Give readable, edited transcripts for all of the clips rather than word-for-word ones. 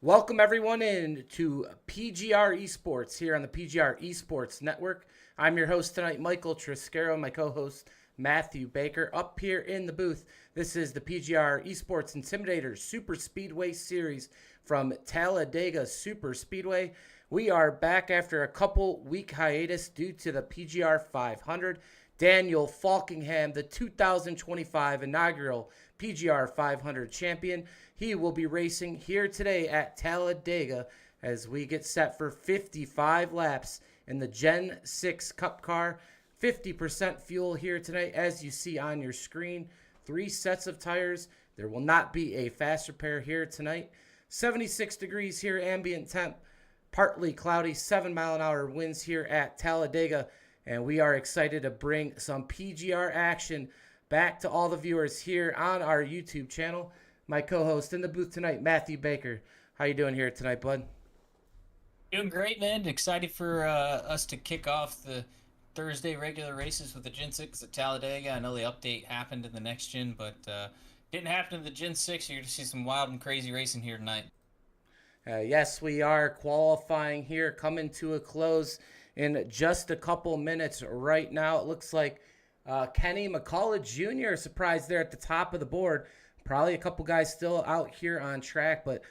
Welcome everyone in to PGR eSports here on the PGR eSports Network. I'm your host tonight, Michael Triscaro, and my co-host Matthew Baker up here in the booth. This is the PGR eSports Intimidator Superspeedway Series from Talladega Superspeedway. We are back after a couple week hiatus due to the PGR 500. Daniel Falkingham, the 2025 inaugural PGR 500 champion. He will be racing here today at Talladega as we get set for 55 laps in the Gen 6 Cup car. 50% fuel here tonight, as you see on your screen. 3 sets of tires. There will not be a fast repair here tonight. 76 degrees here, ambient temp. Partly cloudy, 7-mile-an-hour winds here at Talladega. And we are excited to bring some PGR action back to all the viewers here on our YouTube channel. My co-host in the booth tonight, Matthew Baker. How you doing here tonight, bud? Doing great, man. Excited for us to kick off the Thursday regular races with the Gen 6 at Talladega. I know the update happened in the next gen, but didn't happen in the Gen 6. You're going to see some wild and crazy racing here tonight. Yes, we are qualifying here, coming to a close in just a couple minutes right now. It looks like Kenny McCullough Jr. surprised there at the top of the board. Probably a couple guys still out here on track, but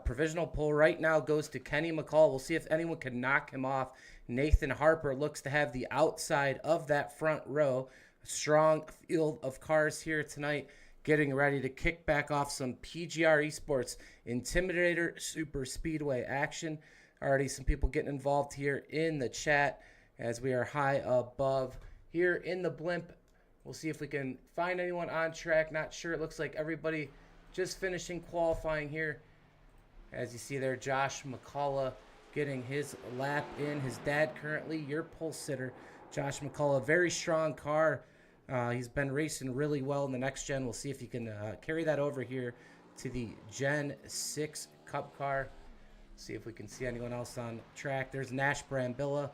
provisional poll right now goes to Kenny McCullough. We'll see if anyone can knock him off. Nathan Harper looks to have the outside of that front row. A strong field of cars here tonight, getting ready to kick back off some PGR eSports Intimidator Superspeedway action. Already some people getting involved here in the chat as we are high above here in the blimp. We'll see if we can find anyone on track. Not sure. It looks like everybody just finishing qualifying here. As you see there, Josh McCullough getting his lap in. His dad currently your pole sitter. Josh McCullough, very strong car. He's been racing really well in the next gen. We'll see if he can carry that over here to the Gen 6 Cup car. See if we can see anyone else on track. There's Nash Brambilla.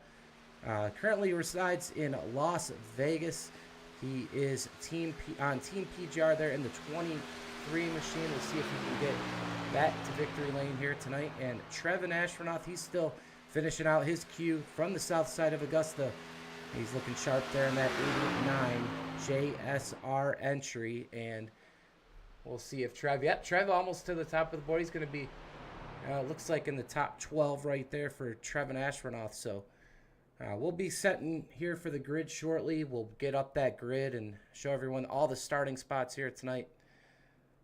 Currently resides in Las Vegas. He is on Team PGR there in the 23 machine. We'll see if he can get that to victory lane here tonight. And Trevin Ashfordnoth, he's still finishing out his queue from the south side of Augusta. He's looking sharp there in that 89 JSR entry. And we'll see if Trev, Trev almost to the top of the board. He's going to be, looks like in the top 12 right there for Trevin Ashfordnoth. So we'll be setting here for the grid shortly. We'll get up that grid and show everyone all the starting spots here tonight.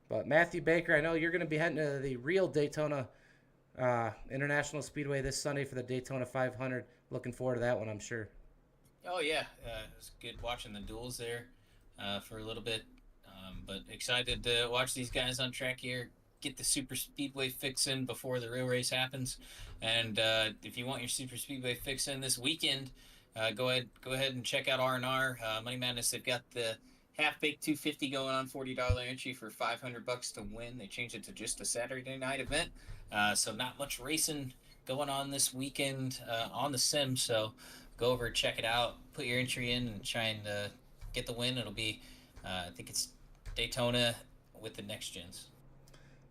But Matthew Baker, I know you're going to be heading to the real Daytona International Speedway this Sunday for the Daytona 500. Looking forward to that one, I'm sure. Oh, yeah. It was good watching the duels there for a little bit. But excited to watch these guys on track here. Get the super speedway fix in before the real race happens. And if you want your super speedway fix in this weekend, go ahead and check out R&R Money Madness. They've got the half-baked 250 going on, $40 entry for $500 to win. They changed it to just a Saturday night event, so not much racing going on this weekend on the sim. So go over and check it out, put your entry in, and try and get the win. It'll be I think it's Daytona with the next gens.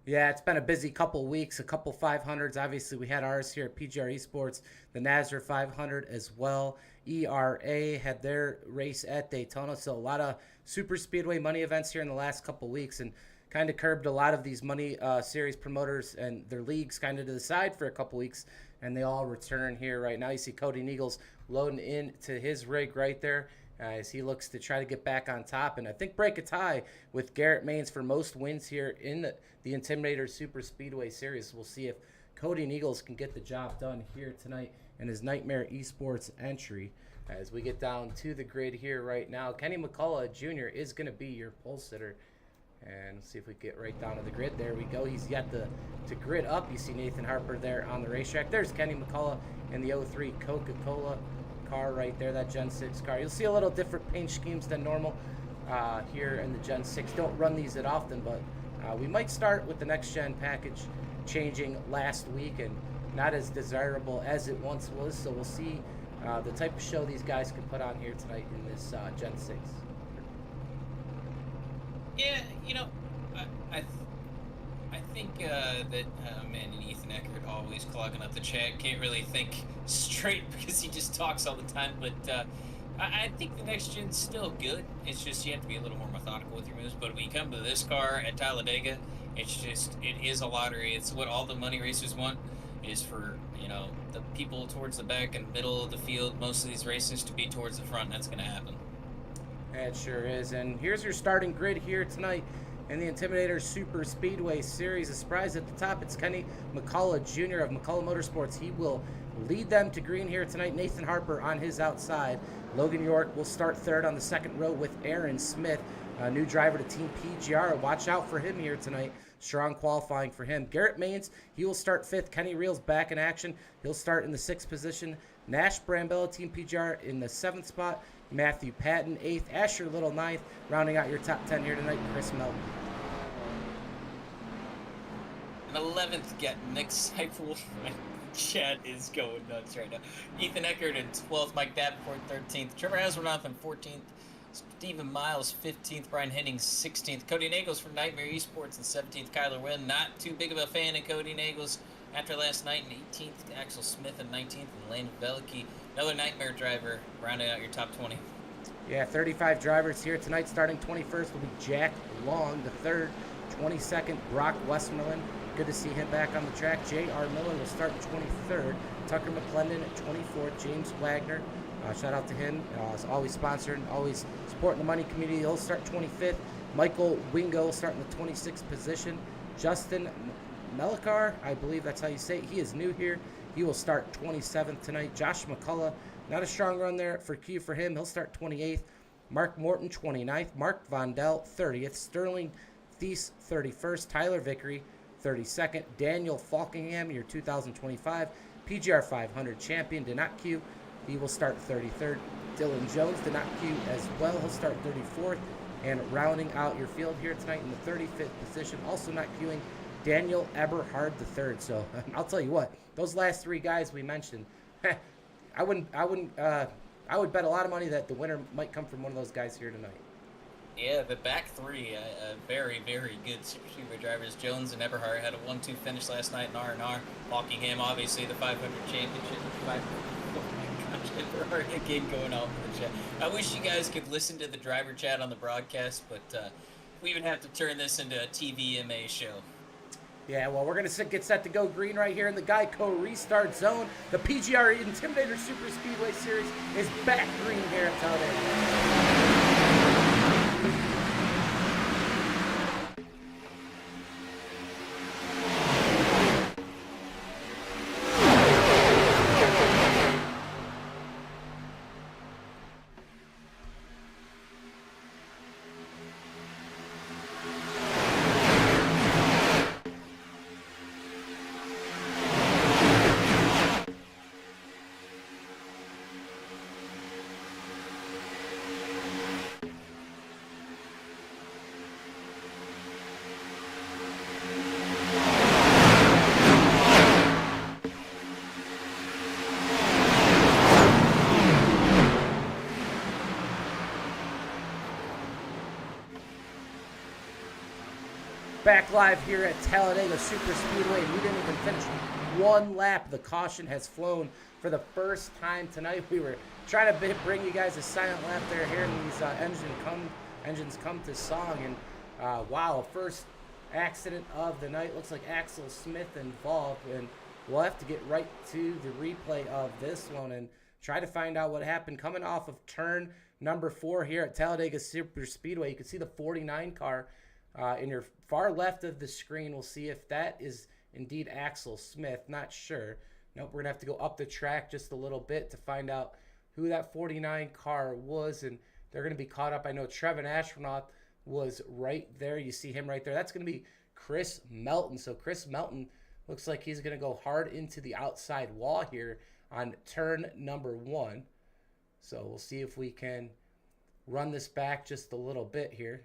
Yeah, it's been a busy couple weeks, a couple 500s. Obviously, we had ours here at PGR Esports, the NASR 500 as well. ERA had their race at Daytona, so a lot of super speedway money events here in the last couple weeks, and kind of curbed a lot of these money series promoters and their leagues kind of to the side for a couple weeks, and they all return here right now. You see Cody Neagles loading into his rig right there as he looks to try to get back on top and I think break a tie with Garrett Maines for most wins here in the Intimidator Superspeedway Series. We'll see if Cody Neagles can get the job done here tonight in his Nightmare Esports entry. As we get down to the grid here right now, Kenny McCullough Jr. is going to be your pole sitter. And let's see if we get right down to the grid. There we go. He's yet to grid up. You see Nathan Harper there on the racetrack. There's Kenny McCullough in the 03 Coca-Cola car right there, that Gen 6 car. You'll see a little different paint schemes than normal here in the Gen 6. Don't run these that often, but we might start with the next gen package changing last week and not as desirable as it once was. So we'll see the type of show these guys can put on here tonight in this Gen 6. Yeah, you know, I think that man, and Ethan Eckert always clogging up the chat. Can't really think straight because he just talks all the time. But I think the next gen's still good. It's just you have to be a little more methodical with your moves. But when you come to this car at Talladega, it is a lottery. It's what all the money racers want, is for the people towards the back and middle of the field. Most of these races to be towards the front. And that's going to happen. It sure is. And here's your starting grid here tonight in the Intimidator Superspeedway Series. A surprise at the top. It's Kenny McCullough Jr. of McCullough Motorsports. He will lead them to green here tonight. Nathan Harper on his outside. Logan York will start third on the second row with Aaron Smith, a new driver to Team PGR. Watch out for him here tonight. Strong qualifying for him. Garrett Maines, he will start fifth. Kenny Reels back in action. He'll start in the sixth position. Nash Brambella, Team PGR, in the seventh spot. Matthew Patton, eighth. Asher Little, ninth. Rounding out your top 10 here tonight, Chris Melton. And 11th, get Nick Seifel. My chat is going nuts right now. Ethan Eckert in 12th. Mike Davenport, 13th. Trevor Haswanoff in 14th. Stephen Miles, 15th. Brian Hennings, 16th. Cody Nagels from Nightmare Esports in 17th. Kyler Wynn, not too big of a fan of Cody Nagels after last night in 18th. Axel Smith in 19th. And Lane Velicki, another Nightmare driver, rounding out your top 20. Yeah, 35 drivers here tonight. Starting 21st will be Jack Long, the third. 22nd, Brock Westmoreland. Good to see him back on the track. J.R. Miller will start 23rd. Tucker McClendon at 24th. James Wagner, shout out to him. Is always sponsoring, always supporting the money community. He'll start 25th. Michael Wingo will start in the 26th position. Justin Melikar, I believe that's how you say it. He is new here. He will start 27th tonight. Josh McCullough, not a strong run there for Q for him. He'll start 28th. Mark Morton, 29th. Mark Vondell, 30th. Sterling Thies, 31st. Tyler Vickery, 32nd. Daniel Falkingham, your 2025 PGR 500 champion, did not queue. He will start 33rd. Dylan Jones did not queue as well. He'll start 34th. And rounding out your field here tonight in the 35th position, also not queuing, Daniel Eberhard III. So I'll tell you what, those last three guys we mentioned, I would bet a lot of money that the winner might come from one of those guys here tonight. Yeah, the back three, very, very good Super Speedway drivers. Jones and Eberhard had a 1-2 finish last night in R&R. Falkingham, obviously, the 500 championship. Oh my gosh, Eberhard again going off in the chat. I wish you guys could listen to the driver chat on the broadcast, but we would have to turn this into a TVMA show. Yeah, well, we're going to get set to go green right here in the Geico Restart Zone. The PGR Intimidator Superspeedway Series is back green here at Talladega. Back live here at Talladega Superspeedway. We didn't even finish one lap. The caution has flown for the first time tonight. We were trying to bring you guys a silent lap there, hearing these engines come to song. And wow, first accident of the night. Looks like Axel Smith involved. And we'll have to get right to the replay of this one and try to find out what happened. Coming off of turn number 4 here at Talladega Superspeedway, you can see the 49 car in your far left of the screen. We'll see if that is indeed Axel Smith. Not sure. Nope, we're going to have to go up the track just a little bit to find out who that 49 car was, and they're going to be caught up. I know Trevin Ashronoff was right there. You see him right there. That's going to be Chris Melton. So Chris Melton looks like he's going to go hard into the outside wall here on turn number 1. So we'll see if we can run this back just a little bit here.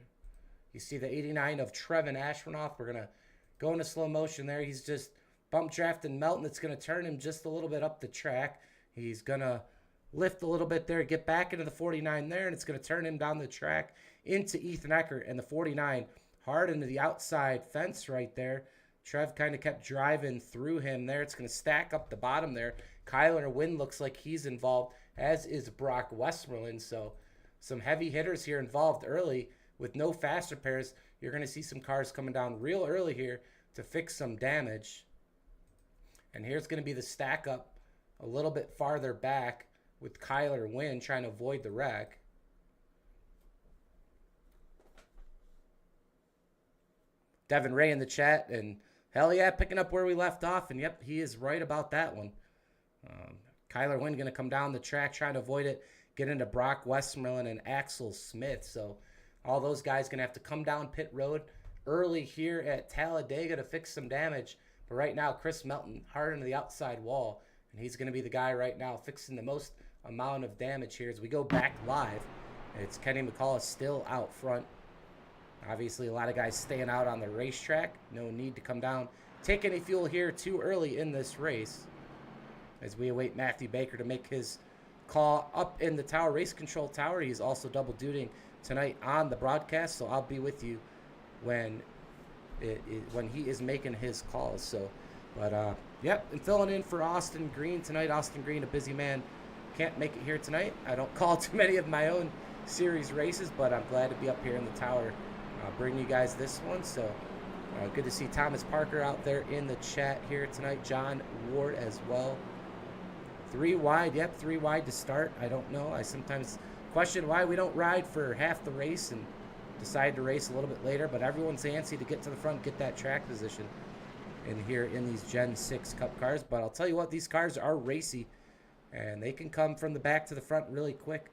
You see the 89 of Trevin Ashronoff. We're going to go into slow motion there. He's just bump drafting Melton. It's going to turn him just a little bit up the track. He's going to lift a little bit there, get back into the 49 there, and it's going to turn him down the track into Ethan Eckert. And the 49 hard into the outside fence right there. Trev kind of kept driving through him there. It's going to stack up the bottom there. Kyler Wynn looks like he's involved, as is Brock Westmoreland. So some heavy hitters here involved early with no fast repairs. You're going to see some cars coming down real early here to fix some damage. And here's going to be the stack up a little bit farther back with Kyler Wynn trying to avoid the wreck. Devin Ray in the chat, and hell yeah, picking up where we left off. And yep, he is right about that one. Kyler Wynn going to come down the track trying to avoid it, get into Brock Westmoreland and Axel Smith. So all those guys going to have to come down pit road early here at Talladega to fix some damage. But right now, Chris Melton hard into the outside wall, and he's going to be the guy right now fixing the most amount of damage here as we go back live. It's Kenny McCullough still out front. Obviously, a lot of guys staying out on the racetrack. No need to come down, take any fuel here too early in this race as we await Matthew Baker to make his call up in the tower, race control tower. He's also double dutying tonight on the broadcast, so I'll be with you when he is making his calls. So, but yep, and filling in for Austin Green tonight. Austin Green, a busy man, can't make it here tonight. I don't call too many of my own series races, but I'm glad to be up here in the tower bringing you guys this one. So good to see Thomas Parker out there in the chat here tonight. John Ward as well. 3 wide, yep, 3 wide to start. I don't know. I sometimes question why we don't ride for half the race and decide to race a little bit later, but everyone's antsy to get to the front, get that track position in here in these Gen 6 Cup cars. But I'll tell you what, these cars are racy, and they can come from the back to the front really quick.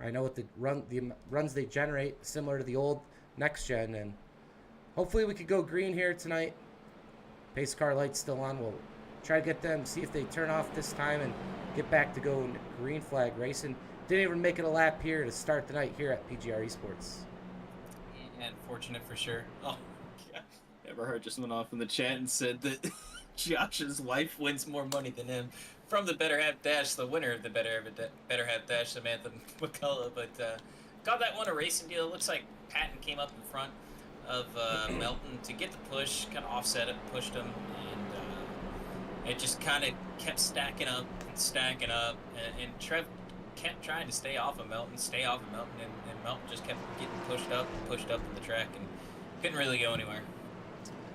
I know what the runs they generate, similar to the old next gen, and hopefully we could go green here tonight. Pace car lights still on. We'll try to get them, see if they turn off this time and get back to going green flag racing. Didn't even make it a lap here to start the night here at PGR eSports. Yeah, unfortunate for sure. Oh, God. Everhard just went off in the chat and said that Josh's wife wins more money than him from the Better Half Dash, the winner of the Better Half Dash, Samantha McCullough. But got that one a racing deal. It looks like Patton came up in front of Melton to get the push, kind of offset it, pushed him, and it just kind of kept stacking up, and Trev kept trying to stay off of Melton, and Melton just kept getting pushed up in the track, and couldn't really go anywhere.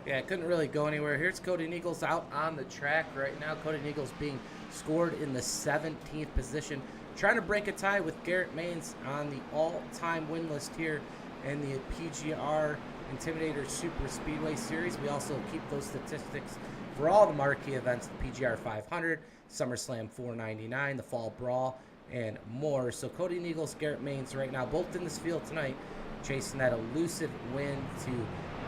Yeah, couldn't really go anywhere. Here's Cody Nichols out on the track right now. Cody Nichols being scored in the 17th position, trying to break a tie with Garrett Maines on the all-time win list here in the PGR Intimidator Superspeedway Series. We also keep those statistics for all the marquee events, the PGR 500, SummerSlam 499, the Fall Brawl, and more. So Cody Nichols, Garrett Maines right now, both in this field tonight, chasing that elusive win to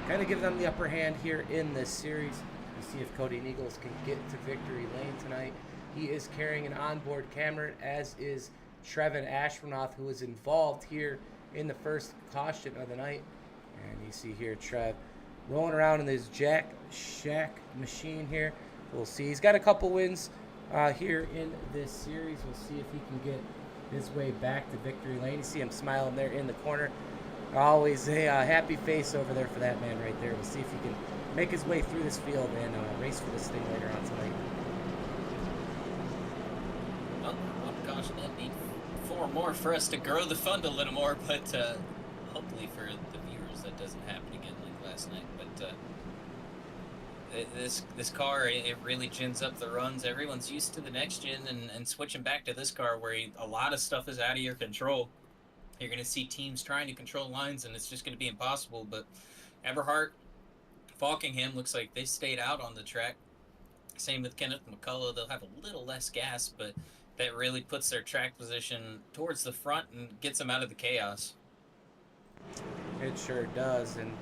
kind of give them the upper hand here in this series. You see if Cody Nichols can get to victory lane tonight. He is carrying an onboard camera, as is Trevin Ashburnoff, who is involved here in the first caution of the night. And you see here Trev rolling around in this Jack Shack machine here. We'll see. He's got a couple wins here in this series. We'll see if he can get his way back to victory lane. You see him smiling there in the corner. Always a happy face over there for that man right there. We'll see if he can make his way through this field and race for this thing later on tonight. Well, gosh, that need 4 more for us to grow the fund a little more, but hopefully for the viewers that doesn't happen again like last night. But this car, it really gins up the runs. Everyone's used to the next gen and switching back to this car where a lot of stuff is out of your control. You're going to see teams trying to control lines, and it's just going to be impossible. But Everhart, Falkingham, looks like they stayed out on the track. Same with Kenneth McCullough. They'll have a little less gas, but that really puts their track position towards the front and gets them out of the chaos. It sure does. And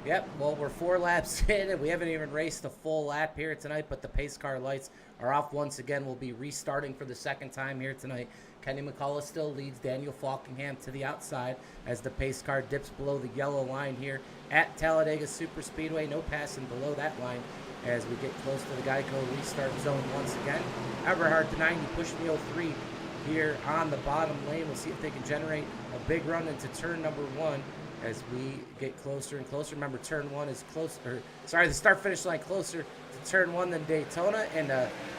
yep, well, we're 4 laps in, and we haven't even raced a full lap here tonight, but the pace car lights are off once again. We'll be restarting for the second time here tonight. Kenny McCullough still leads Daniel Falkingham to the outside as the pace car dips below the yellow line here at Talladega Superspeedway. No passing below that line as we get close to the Geico restart zone once again. Everhard to 90, pushing the 03 here on the bottom lane. We'll see if they can generate a big run into turn number 1. as we get closer and closer. Remember, turn 1 is closer. Sorry, the start-finish line closer to turn 1 than Daytona. And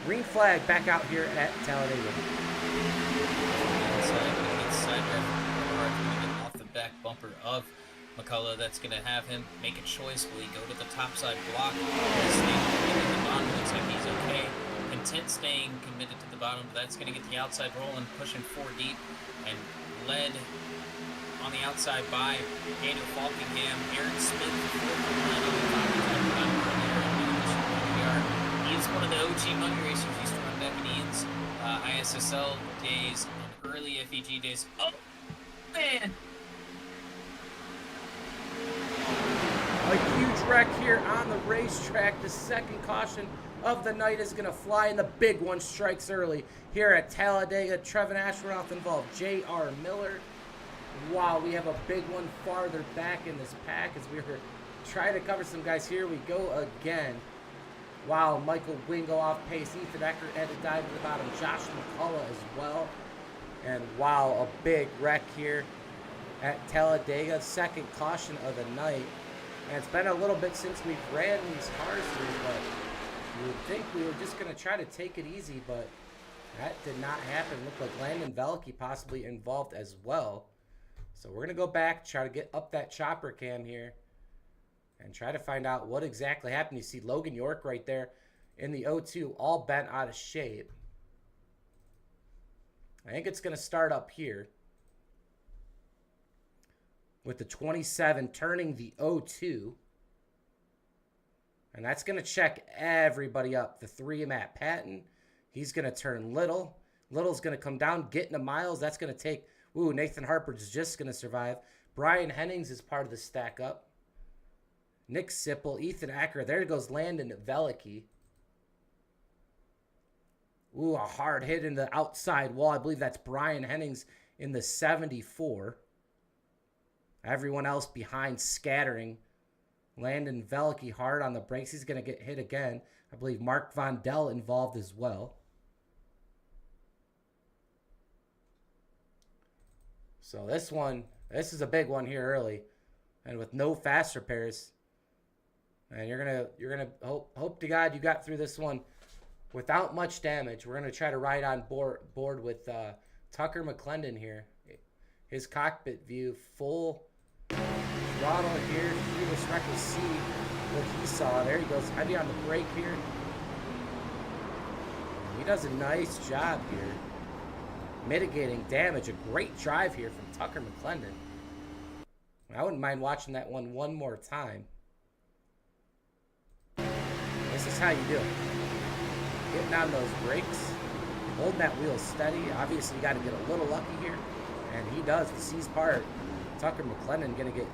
green flag back out here at Talladega. Off the back bumper of McCullough. That's going to have him make a choice. Will he go to the topside block? The bottom looks like he's okay. Content staying committed to the bottom, but that's going to get the outside rolling, pushing 4 deep, and led on the outside by Daniel Falkingham, Aaron Smith, he's one of the OG money racers. He used to run back in Ian's ISSL days and early FEG days. Oh, man! A huge wreck here on the racetrack. The second caution of the night is going to fly, and the big one strikes early here at Talladega. Trevin Ashworth involved, J.R. Miller. Wow, we have a big one farther back in this pack as we were trying to cover some guys. Here we go again. Wow, Michael Wingo off pace. Ethan Eckert had to dive to the bottom. Josh McCullough as well. And wow, a big wreck here at Talladega. Second caution of the night. And it's been a little bit since we've ran these cars here, but you would think we were just going to try to take it easy, but that did not happen. Looked like Landon Veliky possibly involved as well. So we're going to go back, try to get up that chopper cam here and try to find out what exactly happened. You see Logan York right there in the 0-2, all bent out of shape. I think it's going to start up here with the 27 turning the 0-2. And that's going to check everybody up. The 3 Matt Patton, he's going to turn Little. Little's going to come down, get into Miles. That's going to take... Ooh, Nathan Harper's just going to survive. Brian Hennings is part of the stack up. Nick Sipple, Ethan Acker. There goes Landon Veliky. Ooh, a hard hit in the outside wall. I believe that's Brian Hennings in the 74. Everyone else behind scattering. Landon Veliky hard on the brakes. He's going to get hit again. I believe Mark Von Dell involved as well. So this is a big one here early, and with no fast repairs. And you're gonna hope to God you got through this one without much damage. We're gonna try to ride on board with Tucker McClendon here. His cockpit view, full throttle here. Through this wreck, we'll see what he saw. There he goes, heavy on the brake here. He does a nice job here, mitigating damage. A great drive here from Tucker McClendon. I wouldn't mind watching that one more time. This is how you do it. Getting on those brakes, holding that wheel steady. Obviously, you got to get a little lucky here, and he does. The C's part. Tucker McClendon going to get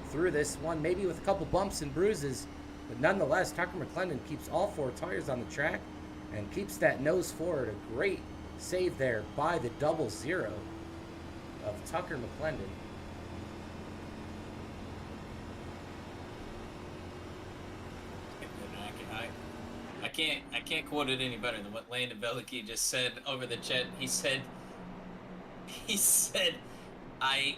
through this one, maybe with a couple bumps and bruises, but nonetheless, Tucker McClendon keeps all 4 tires on the track and keeps that nose forward. A great save there by the 00 of Tucker McClendon. I can't quote it any better than what Landon Veliky just said over the chat. He said, I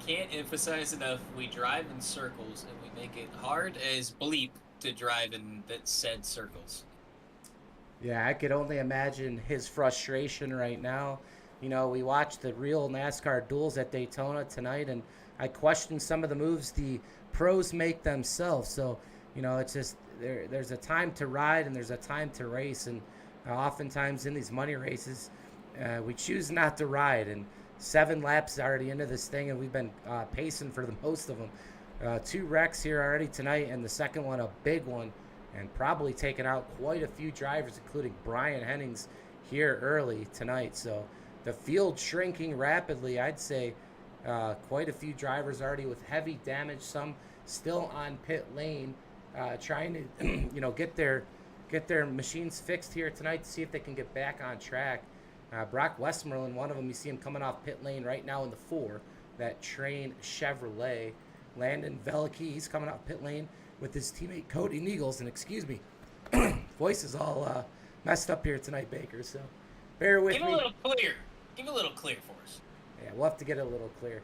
can't emphasize enough, we drive in circles and we make it hard as bleep to drive in that said circles. Yeah, I could only imagine his frustration right now. You know, we watched the real NASCAR duels at Daytona tonight, and I questioned some of the moves the pros make themselves. So, you know, it's just there's a time to ride and there's a time to race. And oftentimes in these money races, we choose not to ride. And 7 laps already into this thing, and we've been pacing for the most of them. 2 wrecks here already tonight, and the second one a big one. And probably taking out quite a few drivers, including Brian Hennings here early tonight. So the field shrinking rapidly. I'd say quite a few drivers already with heavy damage. Some still on pit lane, trying to get their machines fixed here tonight to see if they can get back on track. Brock Westmoreland, one of them, you see him coming off pit lane right now in the 4. That Train Chevrolet. Landon Veliky, he's coming off pit lane with his teammate Cody Neagles. And excuse me, voice is all messed up here tonight, Baker, so bear with me. Give a little clear. Give a little clear for us. Yeah, we'll have to get it a little clear.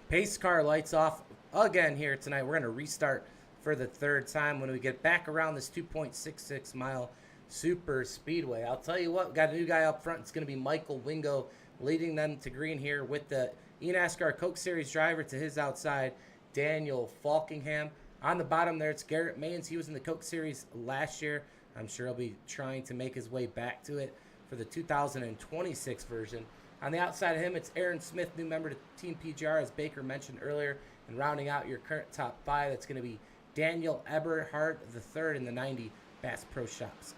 Pace car lights off again here tonight. We're going to restart for the third time when we get back around this 2.66 mile super speedway. I'll tell you what, we got a new guy up front. It's going to be Michael Wingo leading them to green here with the eNASCAR Coke Series driver to his outside, Daniel Falkingham. On the bottom there, it's Garrett Maines. He was in the Coke Series last year. I'm sure he'll be trying to make his way back to it for the 2026 version. On the outside of him, it's Aaron Smith, new member to Team PGR, as Baker mentioned earlier. And rounding out your current top five, that's going to be Daniel Eberhardt III in the 90 Bass Pro Shops.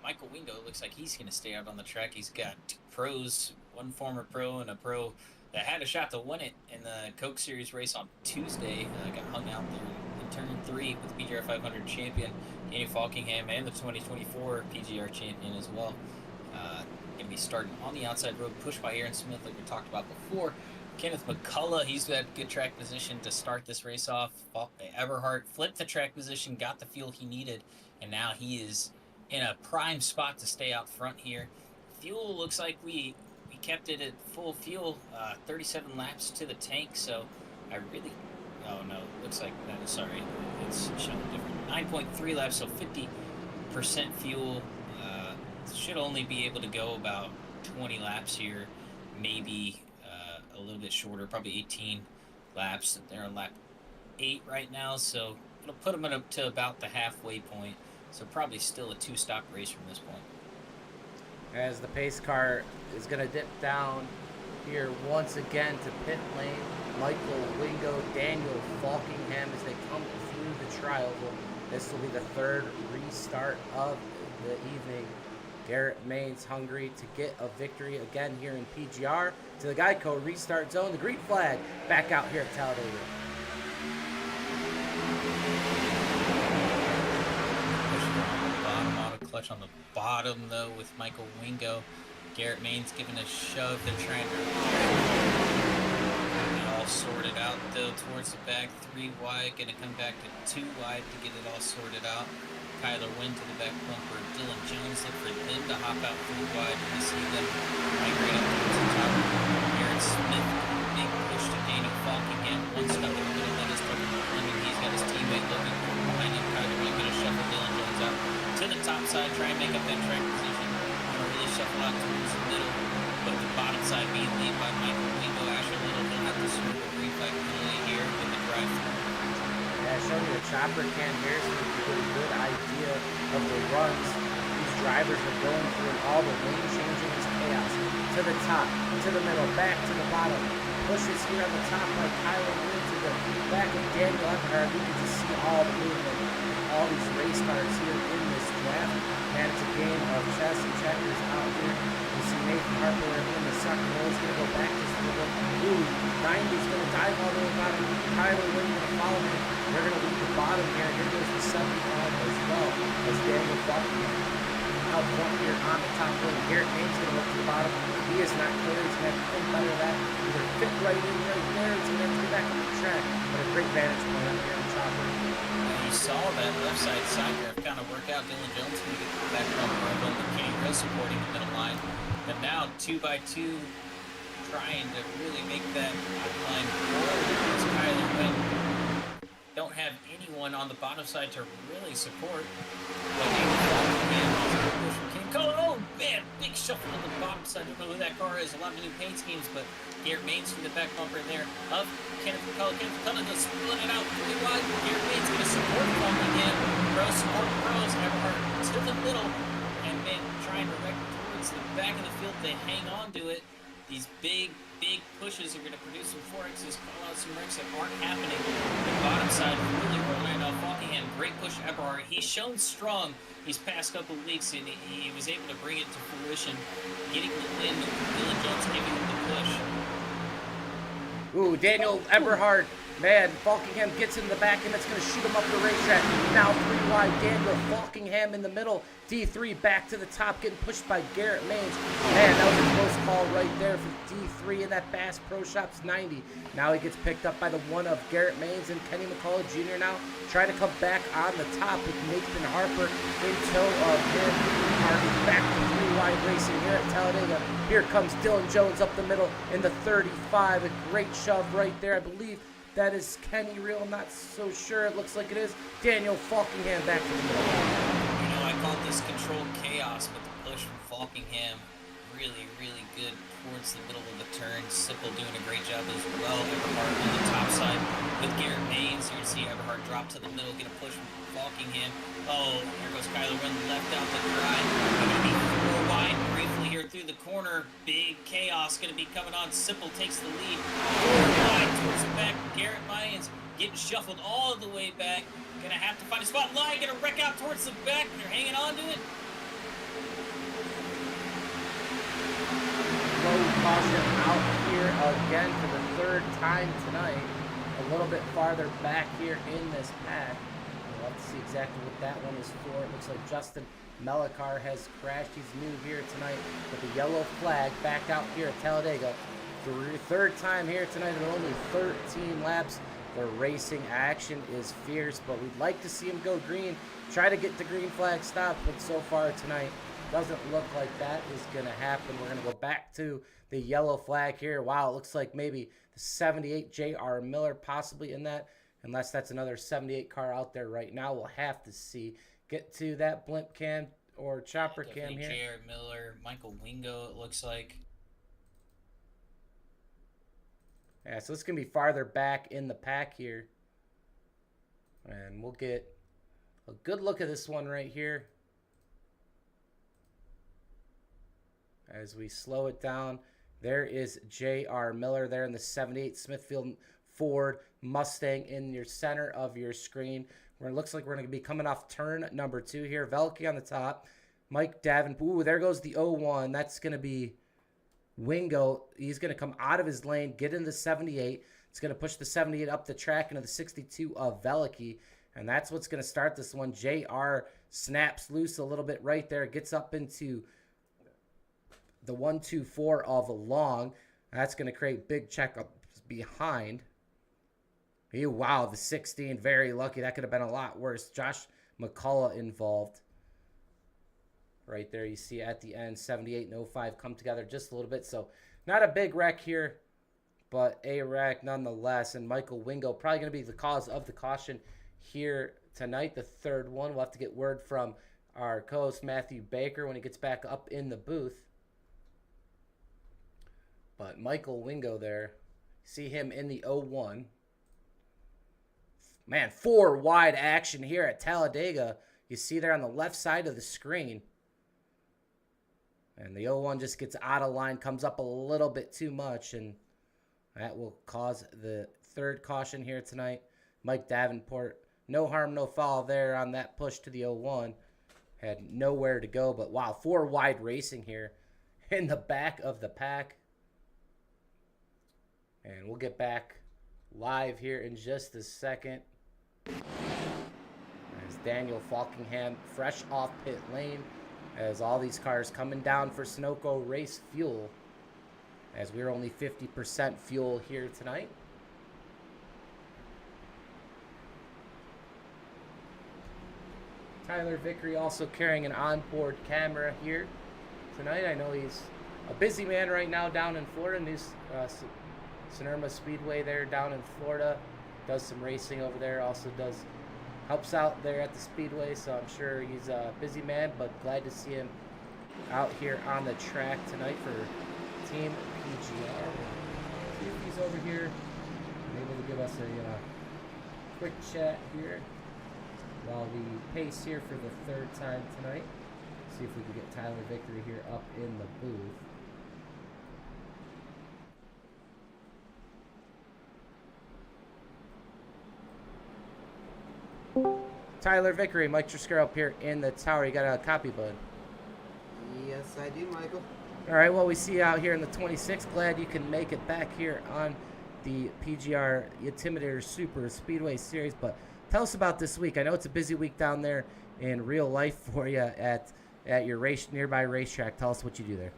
Michael Wingo looks like he's going to stay out on the track. He's got two pros, one former pro and a pro that had a shot to win it in the Coke Series race on Tuesday. Got hung out there in turn 3 with the PGR 500 champion, Daniel Falkingham, and the 2024 PGR champion as well. Going to be starting on the outside road, pushed by Aaron Smith like we talked about before. Kenneth McCullough, he's got good track position to start this race off. Eberhardt flipped the track position, got the fuel he needed, and now he is in a prime spot to stay out front here. Fuel looks like we kept it at full fuel, 37 laps to the tank, so I really, oh no, looks like, sorry, it's showing different. 9.3 laps, so 50% fuel. Should only be able to go about 20 laps here, maybe a little bit shorter, probably 18 laps. They're on lap 8 right now, so it'll put them up to about the halfway point. So probably still a 2-stop race from this point. As the pace car is going to dip down here once again to pit lane, Michael Wingo, Daniel Falkingham as they come through the trial. This will be the third restart of the evening. Garrett Maines hungry to get a victory again here in PGR. To the Geico restart zone, the green flag back out here at Talladega. Clutch on the bottom though with Michael Wingo. Garrett Maines giving a shove. They're trying to get it all sorted out though towards the back. 3 wide, gonna come back to 2 wide to get it all sorted out. Kyler Wynn to the back bumper. Dylan Jones look for them to hop out 3 wide. We see them migrate up towards the top. Aaron Smith, big push to Daniel Falkingham. One stuck in the middle, then is talking about Fleming. He's got his teammate looking behind him. Kyler Wynn gonna shuffle Dylan Jones out to the top side, try and make up that track position. Gonna really shuffle out towards the middle, but the bottom side being lead by Michael Wingo. Asher Little will have to serve a green flag penalty here with the drive-through. Yeah, showing you a chopper cam here so you can get a good idea of the runs these drivers are going through and all the lane changing is chaos. To the top, to the middle, back to the bottom. Pushes here on the top by Kyler Wynn to the back of Daniel Eberhardt. You can just see all the movement, all these race cars here in this draft. And it's a game of chess and checkers out here. You see Nathan Harper in the second row. He's going to go back just a little bit. Ooh, 90's going to dive all the way bottom. Kyler Wynn going to follow him. They're going to leave the bottom here. Here goes the 75 as well as Daniel Falkingham out front here on the top lane. Garrett Maines going to look to the bottom. He is not clear. He's going to have to think better of that. He's going to fit right in right there. He's going to get back on the track. But a great vantage point up here on the chopper. You saw that left side grab kind of work out. Dylan Jones going to get back on the road, but Kenny Rose supporting the middle line. But now 2x2 trying to really make that line roll against Kyler Wynn. Don't have anyone on the bottom side to really support. Oh man, big shuffle on the bottom side. I don't know who that car is. A lot of new paint schemes, but Garrett Maines from the back bumper in there of Kenneth McCullough. Kenneth McCullough going to split it out 3 wide. Garrett Maines going to support Falkingham. Pros support pros. Eberhardt to the middle, and then trying to wreck towards the back of the field. They hang on to it. These big pushes are going to produce some 4Xs, call out some wrecks that aren't happening. The bottom side really rolling out. Falkingham, great push Eberhardt. He's shown strong these past couple of weeks, and he was able to bring it to fruition, getting the win. Dylan Jones giving him the push. Ooh, Daniel Eberhardt Man, Falkingham gets in the back, and it's going to shoot him up the racetrack. Now 3 wide, Daniel Falkingham in the middle. D3 back to the top, getting pushed by Garrett Maines. Man, that was a close call right there for D3 in that Bass Pro Shops 90. Now he gets picked up by the one of Garrett Maines, and Kenny McCullough Jr. now trying to come back on the top with Nathan Harper in tow of him. Harper back to 3 wide racing here at Talladega. Here comes Dylan Jones up the middle in the 35. A great shove right there, I believe. That is Kenny Real, I'm not so sure. It looks like it is. Daniel Falkingham back to the middle. You know, I called this controlled chaos, but the push from Falkingham really, really good towards the middle of the turn. Sipple doing a great job as well. Everhart on the top side with Garrett Maines. You're going to see Everhart drop to the middle, get a push from Falkingham. Oh, here goes Kyler Run left out the drive. Going to be 4 wide briefly here through the corner. Big chaos going to be coming on. Sipple takes the lead. 4 wide towards the back. Garrett Maines getting shuffled all the way back. Going to have to find a spot. Line going to wreck out towards the back. They're hanging on to it. Low caution out here again for the 3rd time tonight. A little bit farther back here in this pack. We'll have to see exactly what that one is for. It looks like Justin Melikar has crashed. He's new here tonight with the yellow flag back out here at Talladega. For the 3rd time here tonight and only 13 laps. The racing action is fierce, but we'd like to see him go green. Try to get the green flag stopped, but so far tonight doesn't look like that is going to happen. We're going to go back to the yellow flag here. Wow, it looks like maybe the 78 J.R. Miller possibly in that, unless that's another 78 car out there right now. We'll have to see. Get to that blimp cam or chopper cam here. J.R. Miller, Michael Wingo, it looks like. Yeah, so it's going to be farther back in the pack here. And we'll get a good look at this one right here. As we slow it down, there is J.R. Miller there in the 78 Smithfield Ford Mustang in your center of your screen. Where it looks like we're going to be coming off turn number 2 here. Velke on the top. Mike Davenport. Ooh, there goes the 01. That's going to be Wingo. He's going to come out of his lane, get in the 78. It's going to push the 78 up the track into the 62 of Velke. And that's what's going to start this one. JR snaps loose a little bit right there. Gets up into the 1-2-4 of Long. That's going to create big checkups behind. Wow, the 16, very lucky. That could have been a lot worse. Josh McCullough involved. Right there, you see at the end, 78 and 05 come together just a little bit. So not a big wreck here, but a wreck nonetheless. And Michael Wingo probably going to be the cause of the caution here tonight, the 3rd one. We'll have to get word from our co-host Matthew Baker when he gets back up in the booth. But Michael Wingo there, see him in the 01. Man, 4 wide action here at Talladega. You see there on the left side of the screen. And the 01 just gets out of line, comes up a little bit too much, and that will cause the 3rd caution here tonight. Mike Davenport, no harm, no foul there on that push to the 01. Had nowhere to go, but wow, 4 wide racing here in the back of the pack. And we'll get back live here in just a second. As Daniel Falkingham, fresh off pit lane, as all these cars coming down for Sunoco race fuel, as we're only 50% fuel here tonight. Tyler Vickery also carrying an onboard camera here tonight. I know he's a busy man right now down in Florida. New Sonoma Speedway there down in Florida. Does some racing over there. Also helps out there at the Speedway. So I'm sure he's a busy man, but glad to see him out here on the track tonight for Team PGR. See if he's over here and able to give us a quick chat here while we pace here for the 3rd time tonight. See if we can get Tyler Vickery here up in the booth. Tyler Vickery, Mike Triscaro up here in the tower. You got a copy, bud? Yes, I do, Michael. All right, well, we see you out here in the 26. Glad you can make it back here on the PGR Intimidator Superspeedway Series. But tell us about this week. I know it's a busy week down there in real life for you at your nearby racetrack. Tell us what you do there.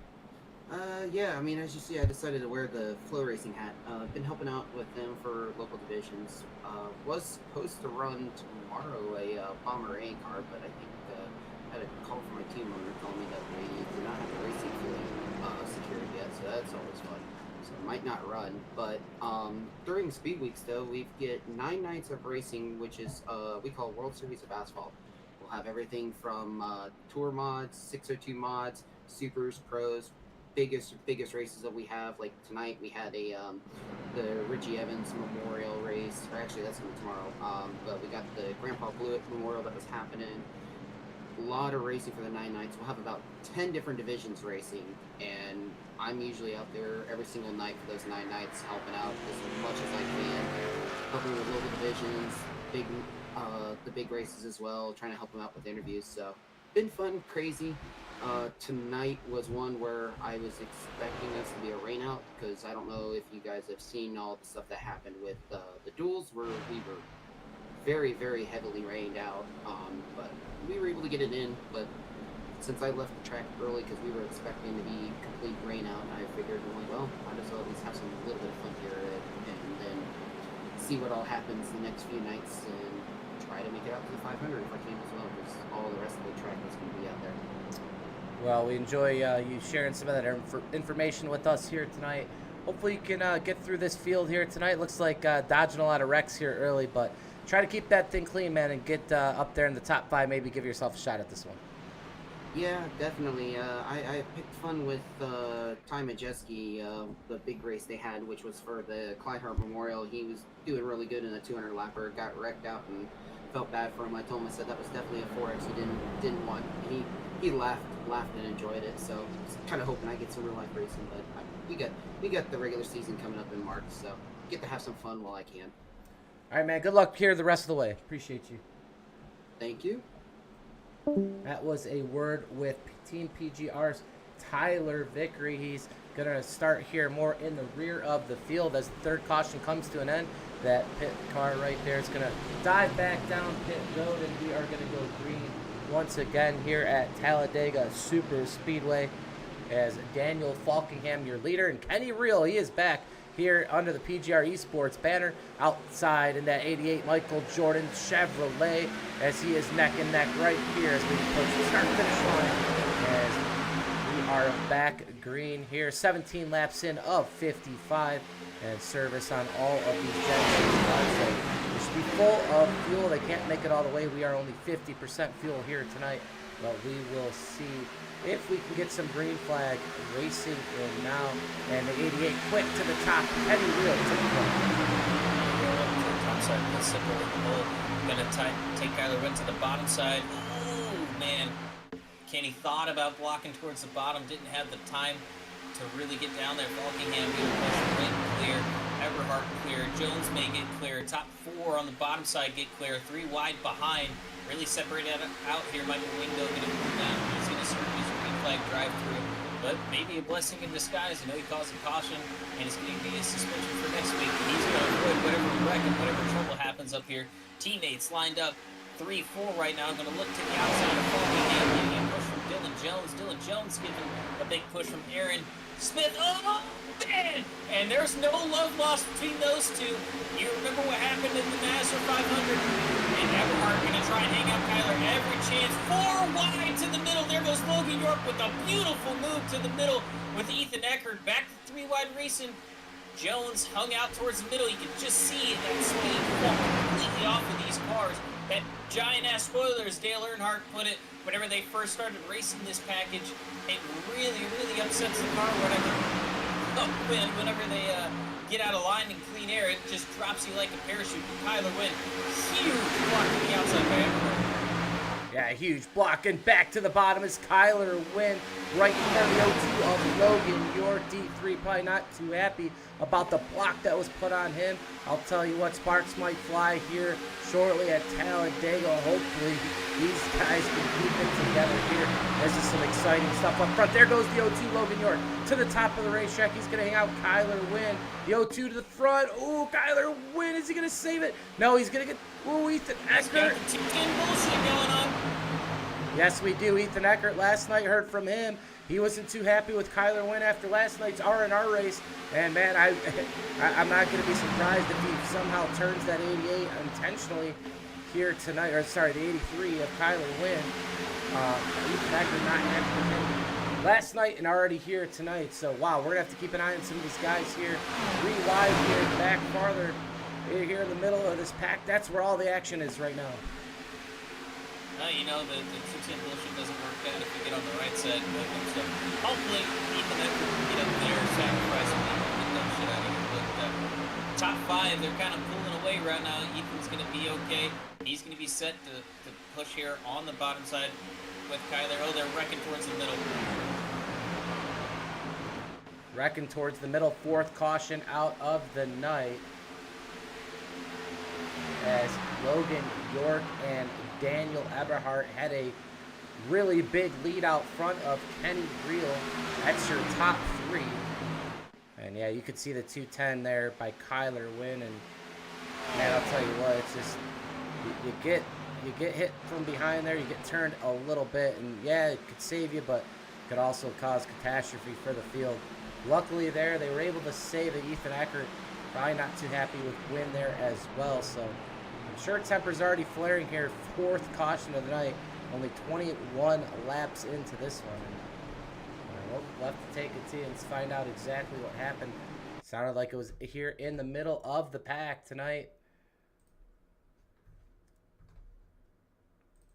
Yeah, I mean, as you see, I decided to wear the Flow Racing hat. I've been helping out with them for local divisions. Was supposed to run tomorrow a Bomber A car, but I think had a call from my team owner telling me that they do not have the racing fuel secured yet, so that's always fun. So it might not run, but during Speed Weeks, though, we get 9 nights of racing, which is we call World Series of Asphalt. We'll have everything from tour mods, 602 mods, supers, pros, biggest races that we have. Like tonight we had a the Richie Evans Memorial race, or actually that's gonna be tomorrow, but we got the Grandpa Blewett Memorial that was happening. A lot of racing for the 9 nights. We'll have about 10 different divisions racing, and I'm usually out there every single night for those 9 nights, helping out as much as I can, helping with local divisions, the big races as well, trying to help them out with interviews. So been fun, crazy. Tonight was one where I was expecting us to be a rain out, because I don't know if you guys have seen all the stuff that happened with the duels, where we were very, very heavily rained out, but we were able to get it in. But since I left the track early because we were expecting to be complete rain out, I figured, well, might as well at least have some little bit of fun here and then see what all happens the next few nights and try to make it out to the 500 if I can as well, because all the rest of the track is going to be out there. Well, we enjoy you sharing some of that information with us here tonight. Hopefully you can get through this field here tonight. Looks like dodging a lot of wrecks here early, but try to keep that thing clean, man, and get up there in the top 5. Maybe give yourself a shot at this one. Yeah, definitely. I picked fun with Ty Majeski, the big race they had, which was for the Clyde Hart Memorial. He was doing really good in a 200 lapper, got wrecked out, and felt bad for him. I told him, I said that was definitely a 4X he didn't want. He laughed and enjoyed it. So kind of hoping I get some real life racing, but we got the regular season coming up in March, so get to have some fun while I can. All right, man. Good luck here the rest of the way. Appreciate you. Thank you. That was a word with Team PGR's Tyler Vickery. He's going to start here more in the rear of the field as the third caution comes to an end. That pit car right there is going to dive back down pit road, and we are going to go green once again here at Talladega Superspeedway as Daniel Falkingham, your leader, and Kenny Reel, he is back here under the PGR eSports banner outside in that 88 Michael Jordan Chevrolet as he is neck and neck right here as we approach the start-finish line as we are back green here. 17 laps in of 55 and service on all of these generators. So we should be full of fuel. They can't make it all the way. We are only 50% fuel here tonight, but we will see if we can get some green flag racing in now. And the 88 quick to the top. Kenny Reel to the front. Top side, the simple in the hole. Gonna take Kyler Witt to the bottom side. Oh man, Kenny thought about blocking towards the bottom, didn't have the time to really get down there. Falkingham getting pushed, Witt clear, Everhart clear, Jones may get clear. Top 4 on the bottom side get clear. 3 wide behind. Really separated out here. Michael Wingo going to move down. He's going to serve his green flag drive through, but maybe a blessing in disguise. I know he calls a caution, and it's going to be a suspension for next week. And he's going to avoid whatever wreck and whatever trouble happens up here. Teammates lined up 3-4 right now. Going to look to the outside of Falkingham, getting a push from Dylan Jones. Dylan Jones giving a big push from Aaron Smith. Oh man! And there's no love lost between those two. You remember what happened in the NASCAR 500? And Everhart going to try and hang out Kyler every chance. 4 wide to the middle. There goes Logan York with a beautiful move to the middle with Ethan Eckert. Back to 3 wide racing. Jones hung out towards the middle. You can just see that speed fall completely off of these cars. That giant-ass spoiler, as Dale Earnhardt put it, whenever they first started racing this package, it really, really upsets the car whenever they get out of line in clean air. It just drops you like a parachute. Kyler Witt, huge block to the outside by Everhart. Yeah, Yeah, huge block, and back to the bottom is Kyler Wynn right in front of the O2 of Logan York. D3 probably not too happy about the block that was put on him. I'll tell you what, sparks might fly here shortly at Talladega. Hopefully these guys can keep it together here. This is some exciting stuff up front. There goes the O2 Logan York to the top of the racetrack. He's going to hang out Kyler Wynn. The O2 to the front. Ooh, Kyler Wynn. Is he going to save it? No, he's going to get... Ooh, Ethan Eckert. Bullshit going on. Yes, we do. Ethan Eckert, last night, heard from him. He wasn't too happy with Kyler Wynn after last night's R&R race. And, man, I'm not going to be surprised if he somehow turns that 88 intentionally here tonight. Or, sorry, the 83 of Kyler Wynn. Ethan Eckert not happy with him last night and already here tonight. So, wow, we're going to have to keep an eye on some of these guys here. 3 wide here, back farther. Here in the middle of this pack, that's where all the action is right now. You know, the 6-10 bullshit doesn't work out if you get on the right side. So hopefully, Ethan Eckert can get up there, sacrifice and get that shit out of here. But top 5, they're kind of pulling away right now. Ethan's going to be okay. He's going to be set to push here on the bottom side with Kyler. Oh, they're wrecking towards the middle. Wrecking towards the middle, 4th caution out of the night. As Logan York and Daniel Eberhardt had a really big lead out front of Kenny Reel. That's your top 3. And yeah, you could see the 210 there by Kyler Wynn. And man, I'll tell you what, it's just you get hit from behind there, you get turned a little bit, and yeah, it could save you, but it could also cause catastrophe for the field. Luckily there, they were able to save it. Ethan Eckert probably not too happy with Wynn there as well, so I'm sure temper's already flaring here. 4th caution of the night. Only 21 laps into this one. We'll have to take it to you and find out exactly what happened. Sounded like it was here in the middle of the pack tonight.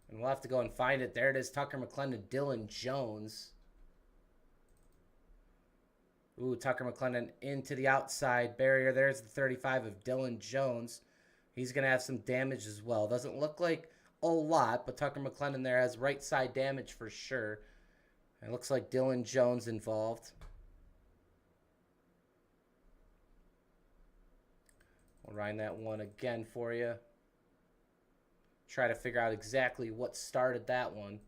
And we'll have to go and find it. There it is, Tucker McClendon, Dylan Jones. Ooh, Tucker McClendon into the outside barrier. There's the 35 of Dylan Jones. He's going to have some damage as well. Doesn't look like a lot, but Tucker McClendon there has right side damage for sure. It looks like Dylan Jones involved. We'll run that one again for you. Try to figure out exactly what started that one.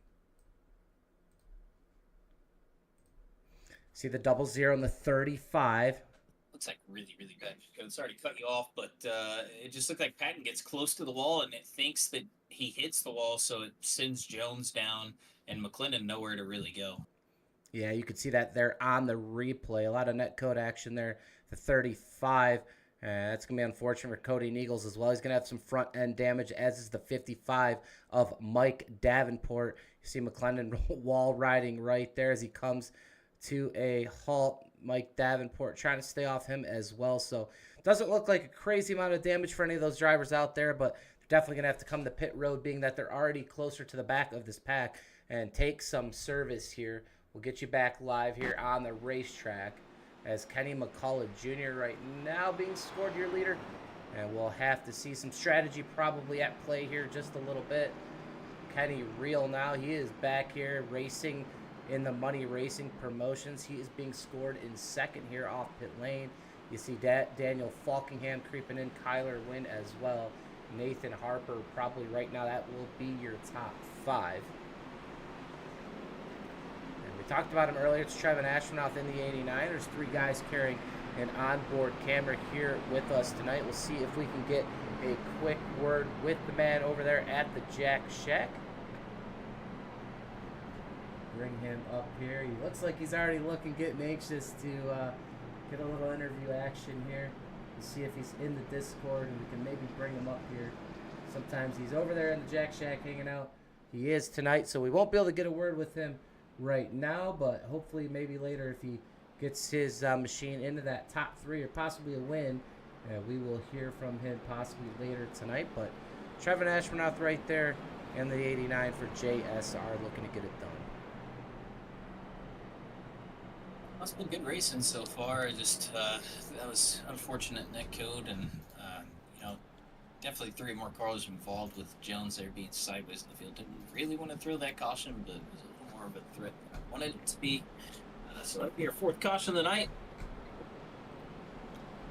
See the 00 and the 35. Looks like really, really good. Sorry to cut you off, but it just looked like Patton gets close to the wall and it thinks that he hits the wall, so it sends Jones down and McClendon nowhere to really go. Yeah, you could see that there on the replay. A lot of netcode action there. The 35. That's going to be unfortunate for Cody Neagles as well. He's going to have some front end damage, as is the 55 of Mike Davenport. You see McClendon wall riding right there as he comes to a halt. Mike Davenport trying to stay off him as well. So doesn't look like a crazy amount of damage for any of those drivers out there, but they're definitely going to have to come to pit road, being that they're already closer to the back of this pack, and take some service here. We'll get you back live here on the racetrack as Kenny McCullough Jr. right now being scored your leader. And we'll have to see some strategy probably at play here just a little bit. Kenny Reel now, he is back here racing in the Money Racing Promotions. He is being scored in 2nd here off pit lane. You see Daniel Falkingham creeping in, Kyler Wynn as well. Nathan Harper probably right now, that will be your top 5. And we talked about him earlier. It's Trevin Ashmanoff in the 89. There's 3 guys carrying an onboard camera here with us tonight. We'll see if we can get a quick word with the man over there at the Jack Shack. Bring him up here. He looks like he's already getting anxious to get a little interview action here. We'll see if he's in the Discord and we can maybe bring him up here. Sometimes he's over there in the Jack Shack hanging out. He is tonight, so we won't be able to get a word with him right now, but hopefully maybe later if he gets his machine into that top 3 or possibly a win, we will hear from him possibly later tonight. But Trevin Ashmanoff right there in the 89 for JSR looking to get it done. It's been good racing so far. Just that was unfortunate netcode, and you know, definitely 3 more cars involved with Jones there being sideways in the field. Didn't really want to throw that caution, but it was a little more of a threat than I wanted it to be. So that'll be our 4th caution of the night.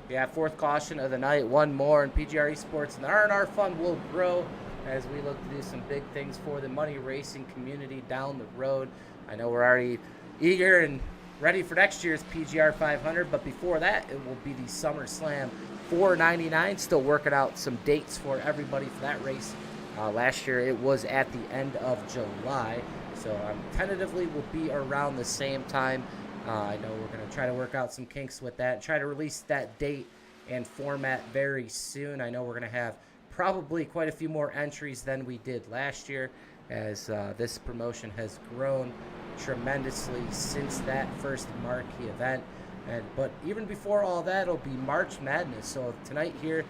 Yeah, 4th caution of the night. One more, and PGR eSports and the R&R fund will grow as we look to do some big things for the money racing community down the road. I know we're already eager and ready for next year's PGR 500, but before that, it will be the SummerSlam 499. Still working out some dates for everybody for that race. Last year, it was at the end of July, so tentatively will be around the same time. I know we're going to try to work out some kinks with that, try to release that date and format very soon. I know we're going to have probably quite a few more entries than we did last year, as this promotion has grown tremendously since that first marquee event. But even before all that, it'll be March Madness. So tonight here,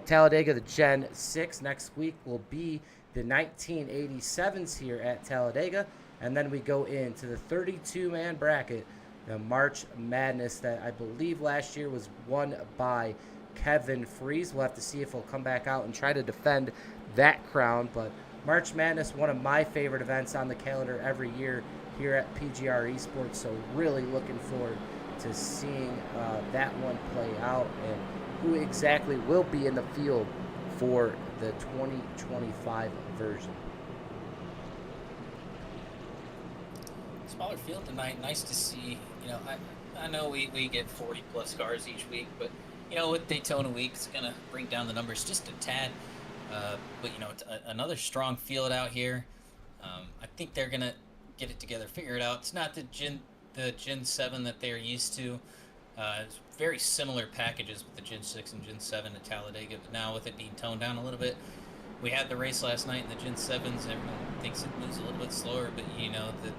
Talladega, the Gen 6. Next week will be the 1987s here at Talladega. And then we go into the 32-man bracket, the March Madness that I believe last year was won by Kevin Freeze. We'll have to see if he'll come back out and try to defend that crown. But March Madness, one of my favorite events on the calendar every year here at PGR Esports. So really looking forward to seeing that one play out and who exactly will be in the field for the 2025 version. Smaller field tonight. Nice to see. I know we get 40 plus cars each week, but with Daytona week, it's gonna bring down the numbers just a tad. But it's another strong field out here. I think they're gonna get it together, figure it out. It's not the Gen 7 that they're used to. It's very similar packages with the Gen 6 and Gen 7 at Talladega, but now with it being toned down a little bit. We had the race last night in the Gen 7s. Everyone thinks it moves a little bit slower, but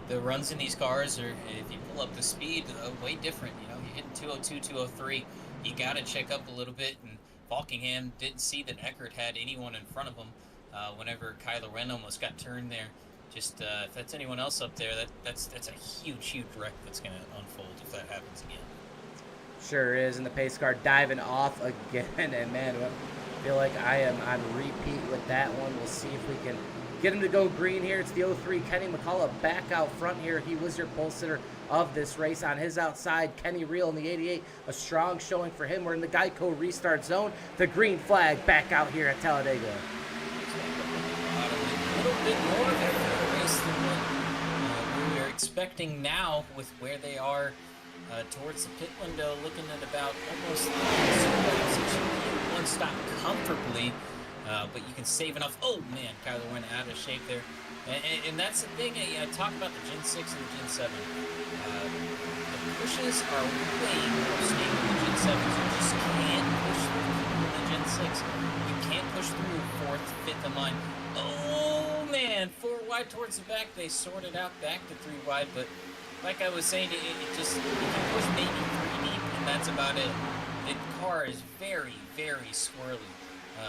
the runs in these cars are, if you pull up the speed, way different. You're hitting 202, 203. You got to check up a little bit. And Falkingham didn't see that Eckert had anyone in front of him whenever Kylo Ren almost got turned there. Just if that's anyone else up there, that's a huge wreck that's going to unfold if that happens again. Sure is, and the pace car diving off again, and man, I feel like I am on repeat with that one. We'll see if we can get him to go green here. It's the 03 Kenny McCullough back out front here. He was your pole sitter of this race. On his outside, Kenny Reel in the 88, a strong showing for him. We're in the Geico restart zone. The green flag back out here at Talladega. A little bit more of a race than what we were expecting now with where they are towards the pit window, looking at about almost one stop comfortably, but you can save enough. Oh man, Kylo went out of shape there, and that's the thing. I talk about the Gen 6 and the Gen 7. The pushes are way more stable in the Gen 7s. You just can't push through in the Gen 6. You can't push through 4th, 5th in line. Oh man, 4 wide towards the back. They sorted out back to 3 wide, but like I was saying, you can push maybe 3 deep, and that's about it. The car is very swirly.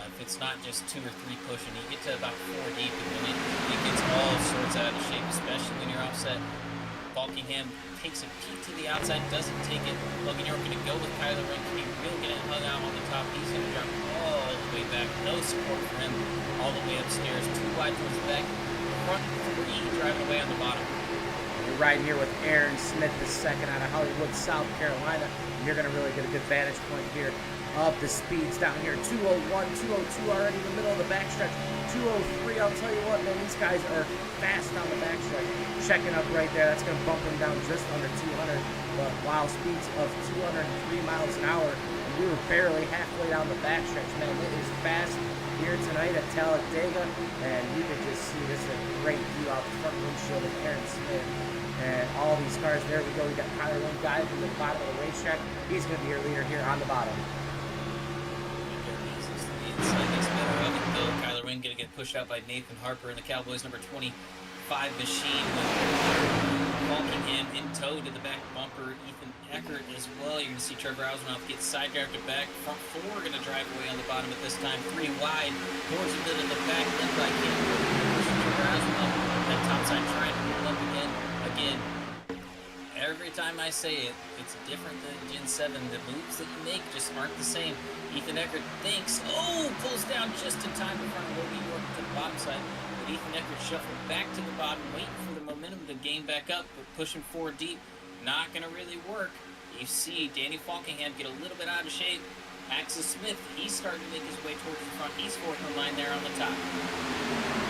If it's not just 2 or 3 pushing, you get to about 4 deep, and then it gets all sorts out of shape, especially when you're offset. Falkingham takes a peek to the outside, doesn't take it. Logan York going to go with Kylo Ren. Can he really get it hung out on the top? He's going to drop all the way back. No support for him. All the way upstairs. 2 wide towards the back. Front 3 driving away on the bottom. We're riding here with Aaron Smith II out of Hollywood, South Carolina. You're going to really get a good vantage point here of the speeds down here. 201, 202 already in the middle of the backstretch. 203, I'll tell you what, man, these guys are fast on the backstretch. Checking up right there, that's going to bump them down just under 200. But wow, speeds of 203 miles an hour. And we were barely halfway down the backstretch, man. It is fast here tonight at Talladega. And you can just see this is a great view out the front windshield of Aaron Smith. And all these cars, there we go. We got Kyler Lynn guy from the bottom of the racetrack. He's going to be your leader here on the bottom. Kyler Wynn going to get pushed out by Nathan Harper and the Cowboys number 25 machine with Falkingham in tow to the back bumper. Ethan Eckert as well. You're going to see Trevor Ausmouth get side drafted back. Front 4 going to drive away on the bottom at this time. 3 wide towards the middle of the back. Led by Kim. Trevor Ausmouth that top side trying to pull up again. Every time I say it, it's different than Gen 7. The moves that you make just aren't the same. Ethan Eckert thinks, oh, pulls down just in time in front of Logan York to the bottom side. But Ethan Eckert shuffled back to the bottom, waiting for the momentum to gain back up, but pushing forward deep, not going to really work. You see Danny Falkingham get a little bit out of shape. Axel Smith, he's starting to make his way towards the front. He's fourth in line there on the top.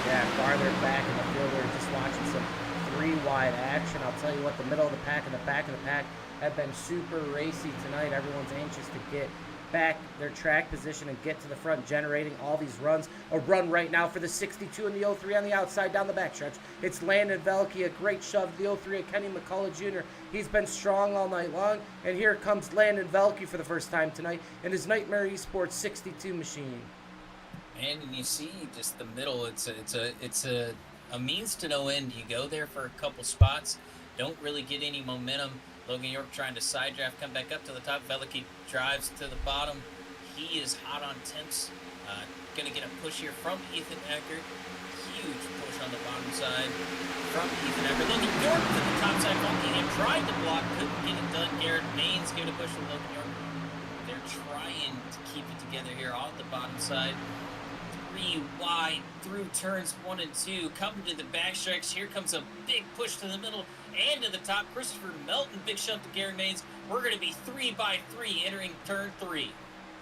Yeah, farther back in the field, we're just watching some three-wide action. I'll tell you what, the middle of the pack and the back of the pack have been super racy tonight. Everyone's anxious to get back their track position and get to the front, generating all these runs. A run right now for the 62 and the 03 on the outside down the backstretch. It's Landon Velke, a great shove to the 03 at Kenny McCullough Jr. He's been strong all night long, and here comes Landon Velke for the first time tonight in his Nightmare eSports 62 machine. And you see just the middle, it's a means to no end. You go there for a couple spots, don't really get any momentum. Logan York trying to side draft, come back up to the top. Velke drives to the bottom. He is hot on temps. Going to get a push here from Ethan Eckert. Huge push on the bottom side from Ethan Eckert. Logan York to the top side. Falkingham tried to block, couldn't get it done. Garrett Maines giving a push to Logan York. They're trying to keep it together here on the bottom side. 3 wide through turns 1 and 2. Coming to the backstretch. Here comes a big push to the middle and to the top. Christopher Melton, big shove to Gary Maines. We're going to be 3 by 3 entering turn 3.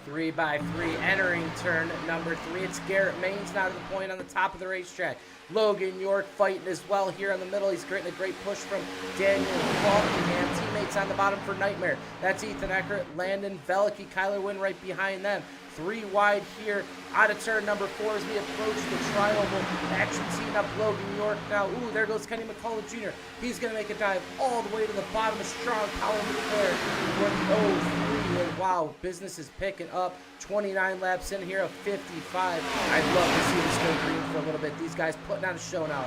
3 by 3 entering turn number 3. It's Garrett Maines now to the point on the top of the racetrack. Logan York fighting as well here in the middle. He's getting a great push from Daniel Falkingham. Teammates on the bottom for Nightmare. That's Ethan Eckert, Landon Velke, Kyler Wynn right behind them. 3 wide here out of turn number 4 as we approach the tri-oval. Action team up Logan York now. Ooh, there goes Kenny McCullough Jr. He's going to make a dive all the way to the bottom. A strong power move there for the 03. And wow, business is picking up. 29 laps in here of 55. I'd love to see this go green for a little bit. These guys putting on a show now.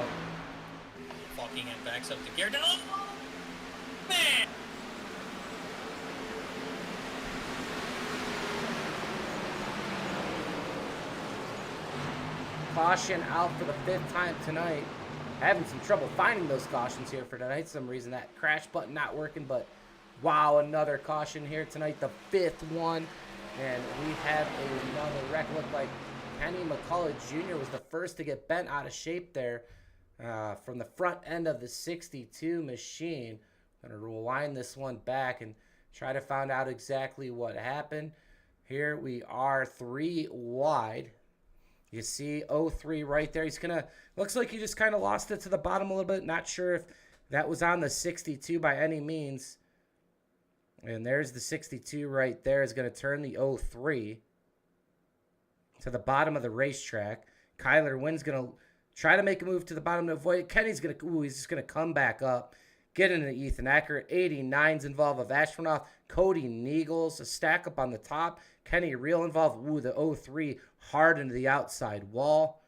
Falkingham backs up to Garrett. Oh, man! Caution out for the 5th time tonight. Having some trouble finding those cautions here for tonight. Some reason that crash button not working, but wow, another caution here tonight, the 5th one. And we have another wreck. Looked like Kenny McCullough Jr. was the first to get bent out of shape there from the front end of the 62 machine. I'm going to rewind this one back and try to find out exactly what happened. Here we are 3 wide. You see 03 right there. He's going to, looks like he just kind of lost it to the bottom a little bit. Not sure if that was on the 62 by any means. And there's the 62 right there. Is going to turn the 03 to the bottom of the racetrack. Kyler Wynn's going to try to make a move to the bottom to avoid it. Kenny's going to, ooh, he's just going to come back up. Get into Ethan Eckert. 89's involved with Ashmanoff. Cody Niegels, a stack up on the top. Kenny Real involved. Ooh, the 03 hard into the outside wall.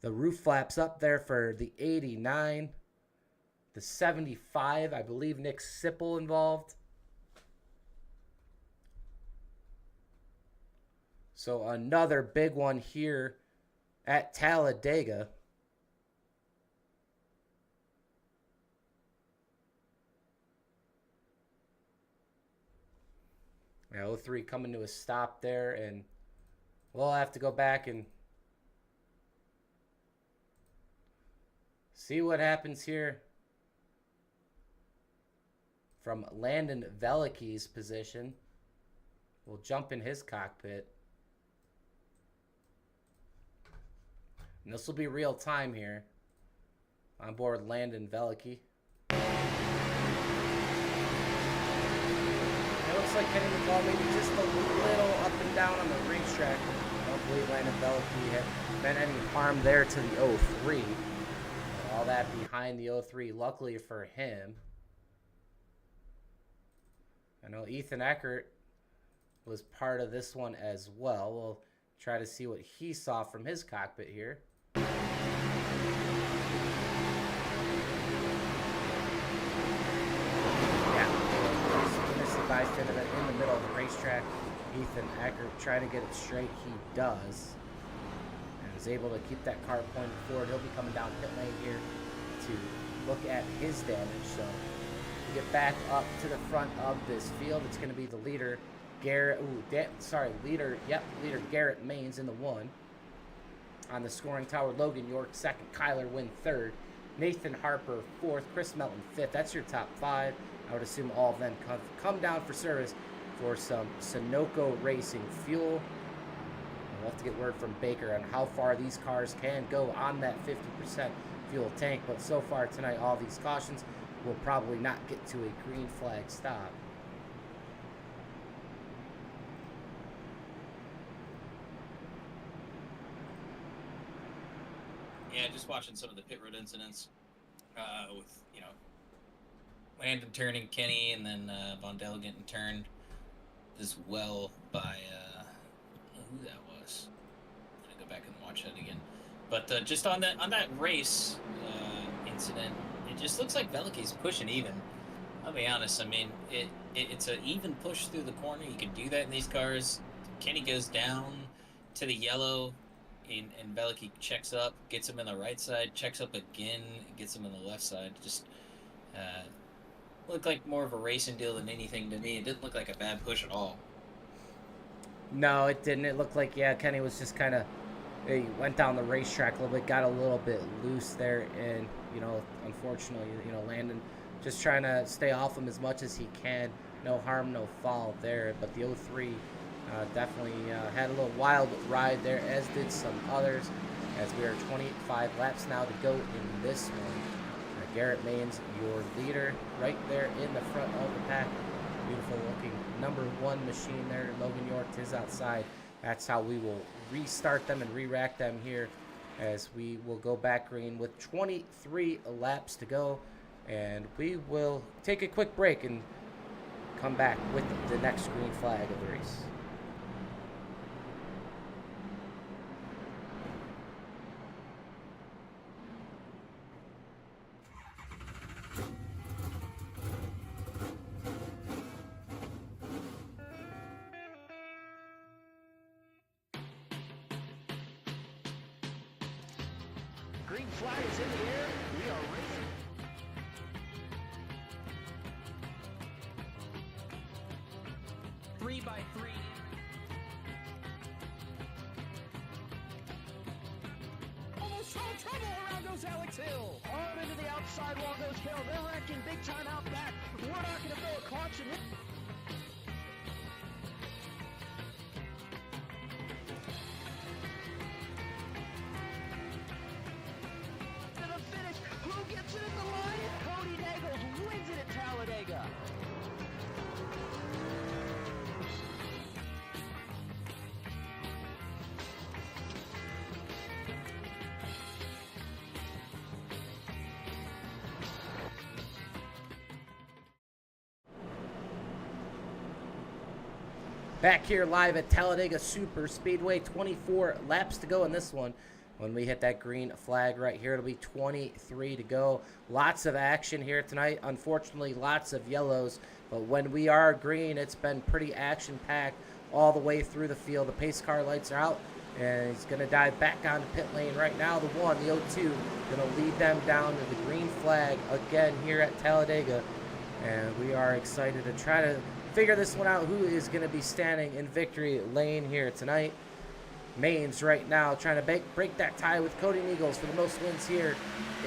The roof flaps up there for the 89. The 75, I believe Nick Sipple involved. So another big one here at Talladega. Yeah, 03 coming to a stop there, and we'll have to go back and see what happens here from Landon Velke's position. We'll jump in his cockpit. And this will be real time here on board Landon Velke. It looks like Kenny McCullough maybe just a little up and down on the racetrack. I don't believe Landon Velke had been any harm there to the 03. All that behind the 03, luckily for him. I know Ethan Eckert was part of this one as well. We'll try to see what he saw from his cockpit here. Bystander in the middle of the racetrack. Ethan Eckert trying to get it straight. He does. And is able to keep that car pointed forward. He'll be coming down pit lane here to look at his damage. So We get back up to the front of this field. It's going to be the leader, Garrett. Leader Garrett Maines in the 1. On the scoring tower, Logan York 2nd, Kyler Wynn 3rd, Nathan Harper 4th, Chris Melton 5th. That's your top 5. I would assume all of them come down for service for some Sunoco Racing fuel. We'll have to get word from Baker on how far these cars can go on that 50% fuel tank. But so far tonight, all these cautions will probably not get to a green flag stop. Yeah, just watching some of the pit road incidents with, Landon turning Kenny, and then Bondell getting turned as well by who that was. I'm gonna go back and watch that again. But just on that race incident, it just looks like Veliky's pushing even. I'll be honest. I mean, it's an even push through the corner. You can do that in these cars. Kenny goes down to the yellow, and Veliky checks up, gets him in the right side, checks up again, gets him in the left side. Just looked like more of a racing deal than anything to me. It didn't look like a bad push at all. No, it didn't. It looked like, Kenny was just kind of, he went down the racetrack a little bit, got a little bit loose there, and, unfortunately, Landon just trying to stay off him as much as he can. No harm, no foul there, but the 03 definitely had a little wild ride there, as did some others, as we are 25 laps now to go in this one. Garrett Maines, your leader, right there in the front of the pack. Beautiful looking number 1 machine there. Logan York is outside. That's how we will restart them and re-rack them here, as we will go back green with 23 laps to go. And we will take a quick break and come back with the next green flag of the race. Green flag is in the air. We are racing. Three by 3. Almost all trouble around goes Alex Hill. Hard into the outside wall goes Hill. They're wrecking big time out back. We're not going to throw a caution. Who gets it at the line? Cody Nagels wins it at Talladega. Back here live at Talladega Superspeedway, 24 laps to go in this one. When we hit that green flag right here, it'll be 23 to go. Lots of action here tonight. Unfortunately, lots of yellows. But when we are green, it's been pretty action-packed all the way through the field. The pace car lights are out, and he's going to dive back onto pit lane right now. The 02 going to lead them down to the green flag again here at Talladega. And we are excited to try to figure this one out, who is going to be standing in victory lane here tonight. Maines right now trying to break that tie with Cody Nagels for the most wins here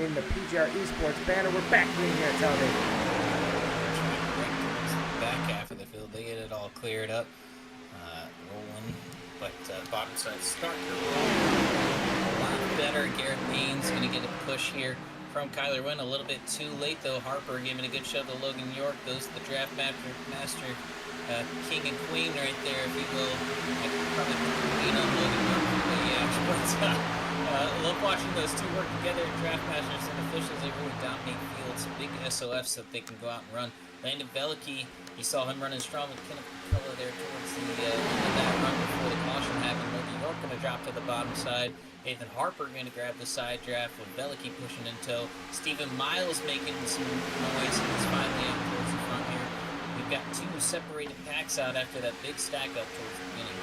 in the PGR eSports banner. We're back in here at Talladega. Back half of the field, they get it all cleared up, rolling, but bottom side start to roll a lot better. Garrett Maines going to get a push here from Kyler Wynn. A little bit too late though. Harper giving a good shove to Logan York. Goes to the draft master. King and queen right there, if you will. I could probably put the queen on Logan York for the but love watching those two work together. Draft masters and officials, they really dominate fields. Big SOFs that they can go out and run. Landon Veliky, you saw him running strong with Kenneth Capella there towards the end of that run before the caution happened. Logan York going to drop to the bottom side. Nathan Harper going to grab the side draft with Veliky pushing in tow. Stephen Miles making some noise, and it's finally out towards the front here. We've got 2 separated packs out after that big stack up towards the beginning.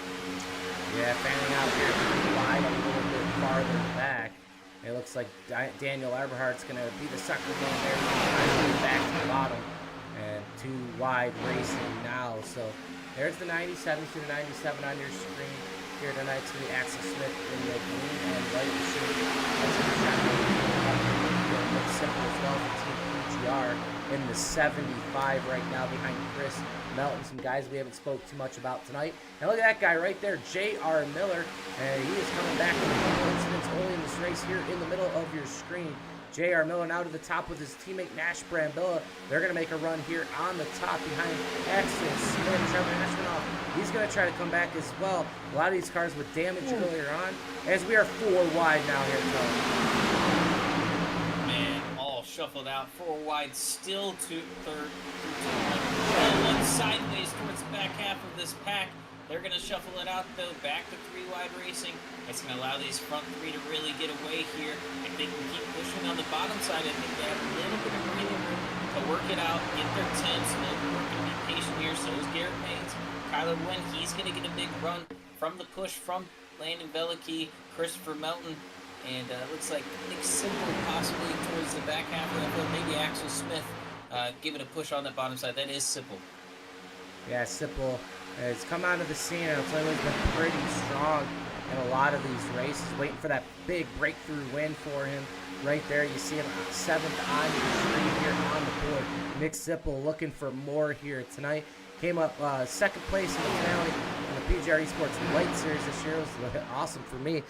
Yeah, fanning out here wide a little bit farther back. It looks like Daniel Eberhardt's going to be the sucker going there. Back to the bottom. too wide racing now. So there's the 97 through the 97 on your screen here tonight. It's going to be Axel Smith in the green and white shirt. That's going to simple as well for Team PGR in the 75 right now behind Chris Melton. Some guys we haven't spoke too much about tonight. And look at that guy right there, J.R. Miller. And he is coming back with a couple incidents early in this race here in the middle of your screen. J.R. Miller now to the top with his teammate Nash Brambilla. They're going to make a run here on the top behind Axel Smith. Trevor Ashmanoff, he's going to try to come back as well. A lot of these cars with damage earlier on, as we are 4 wide now here, Tony. Man, all shuffled out, 4 wide, still to third. One sideways towards the back half of this pack. They're going to shuffle it out, though, back to 3 wide racing. It's going to allow these front 3 to really get away here. If they can keep pushing on the bottom side, I think they have a little bit of breathing room to work it out, get their temps. We're going to be patient here. So is Garrett Paynes. Kyler Wynn, he's going to get a big run from the push from Landon Veliky, Christopher Melton, and looks like Nick Simple possibly towards the back half of that field. Maybe Axel Smith giving a push on that bottom side. That is Simple. Yeah, Simple has come out of the scene, and it's always been pretty strong in a lot of these races, waiting for that big breakthrough win for him. Right there, you see him 7th on the screen here on the board. Nick Simple looking for more here tonight. Came up 2nd place in the finale in the PGR eSports Light Series this year. It was awesome for me.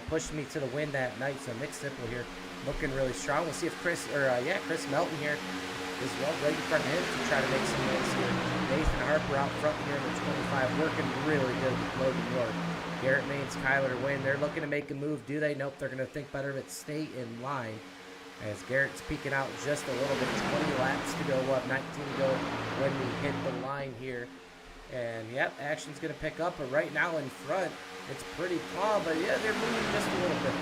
Pushed me to the win that night. So Nick Simple here looking really strong. We'll see if Chris Melton here as well, right in front of him to try to make some noise here. Nathan Harper out front here in the 25, working really good with Logan York. Garrett Maines, Kyler Wynn, they're looking to make a move. Do they? Nope, they're going to think better of it. Stay in line. As Garrett's peeking out just a little bit. 20 laps to go up, 19 to go when we hit the line here. And, yep, action's going to pick up. But right now in front, it's pretty calm. But, yeah, they're moving just a little bit.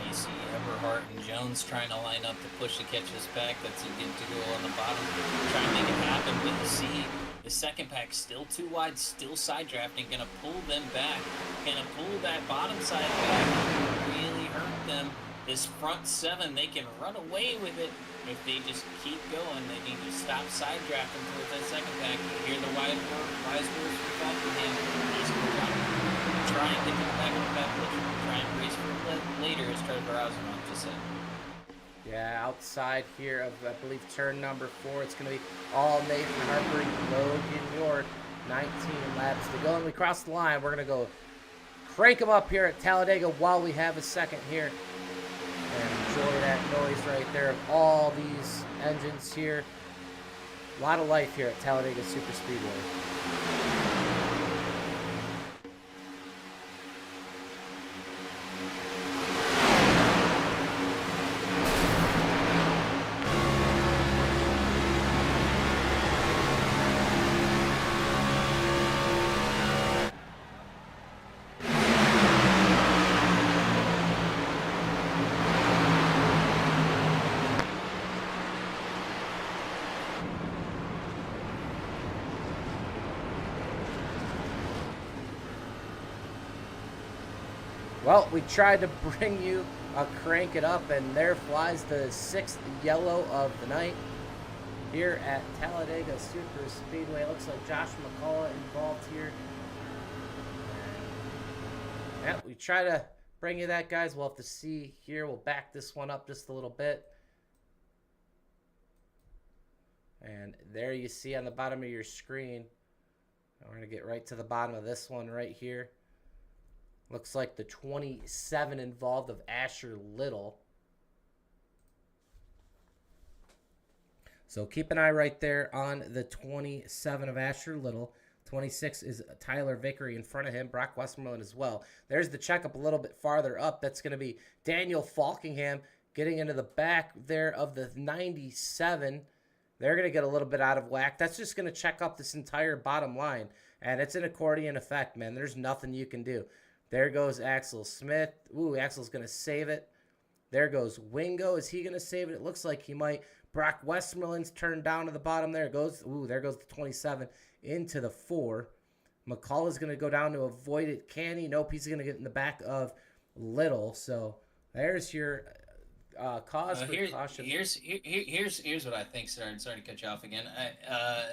You see Eberhardt and Jones trying to line up to push to catch this pack. That's a good to go on the bottom. Trying to make it happen. But you see the second pack still 2 wide, still side drafting. Going to pull them back. Going to pull that bottom side back. Really hurt them. This front 7, they can run away with it if they just keep going. They need to stop side drafting towards that second pack. You hear the wise words from Falkenham. He's going to try and get to the back of the pack. Try and race for later, as Trevor Rosenbaum just said. Yeah, outside here of, I believe, turn number 4. It's going to be all Nathan Harper, Logan York. 19 laps to go. And we cross the line. We're going to go crank them up here at Talladega while we have a second here. And enjoy that noise right there of all these engines here. A lot of life here at Talladega Superspeedway. Well, we tried to bring you a crank it up, and there flies the 6th yellow of the night here at Talladega Superspeedway. Looks like Josh McCullough involved here. Yeah, we try to bring you that, guys. We'll have to see here. We'll back this one up just a little bit. And there you see on the bottom of your screen. We're going to get right to the bottom of this one right here. Looks like the 27 involved of Asher Little. So keep an eye right there on the 27 of Asher Little. 26 is Tyler Vickery in front of him. Brock Westmoreland as well. There's the checkup a little bit farther up. That's going to be Daniel Falkingham getting into the back there of the 97. They're going to get a little bit out of whack. That's just going to check up this entire bottom line. And it's an accordion effect, man. There's nothing you can do. There goes Axel Smith. Ooh, Axel's going to save it. There goes Wingo. Is he going to save it? It looks like he might. Brock Westmoreland's turned down to the bottom. There it goes. Ooh, there goes the 27 into the 4. McCullough's going to go down to avoid it. Can he? Nope, he's going to get in the back of Little. So there's your cause for caution. Here's what I think. Sorry to cut you off again.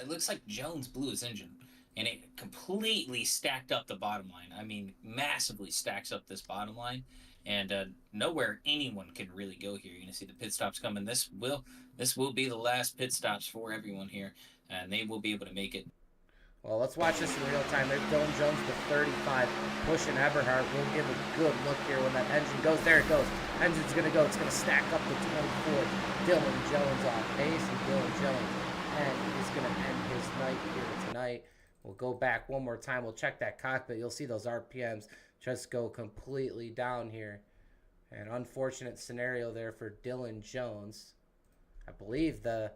It looks like Jones blew his engine, and it completely stacked up the bottom line. I mean, massively stacks up this bottom line, and nowhere anyone can really go here. You're gonna see the pit stops coming. This will be the last pit stops for everyone here, and they will be able to make it. Well, let's watch this in real time. There's Dylan Jones to 35, pushing Eberhard. We'll give a good look here when that engine goes. There it goes. Engine's going to go. It's going to stack up the 24. Dylan Jones off pace, and Dylan Jones, and he's going to end his night here tonight. We'll go back one more time. We'll check that cockpit. You'll see those RPMs just go completely down here. An unfortunate scenario there for Dylan Jones. I believe the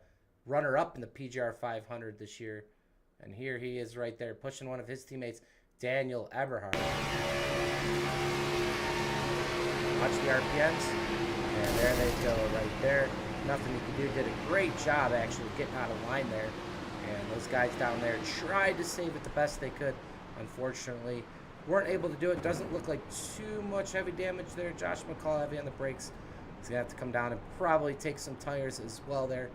runner-up in the PGR 500 this year. And here he is right there, pushing one of his teammates, Daniel Eberhard. Watch the RPMs. And there they go right there. Nothing he could do. Did a great job actually getting out of line there. And those guys down there tried to save it the best they could. Unfortunately, weren't able to do it. Doesn't look like too much heavy damage there. Josh McCall heavy on the brakes. He's going to have to come down and probably take some tires as well there.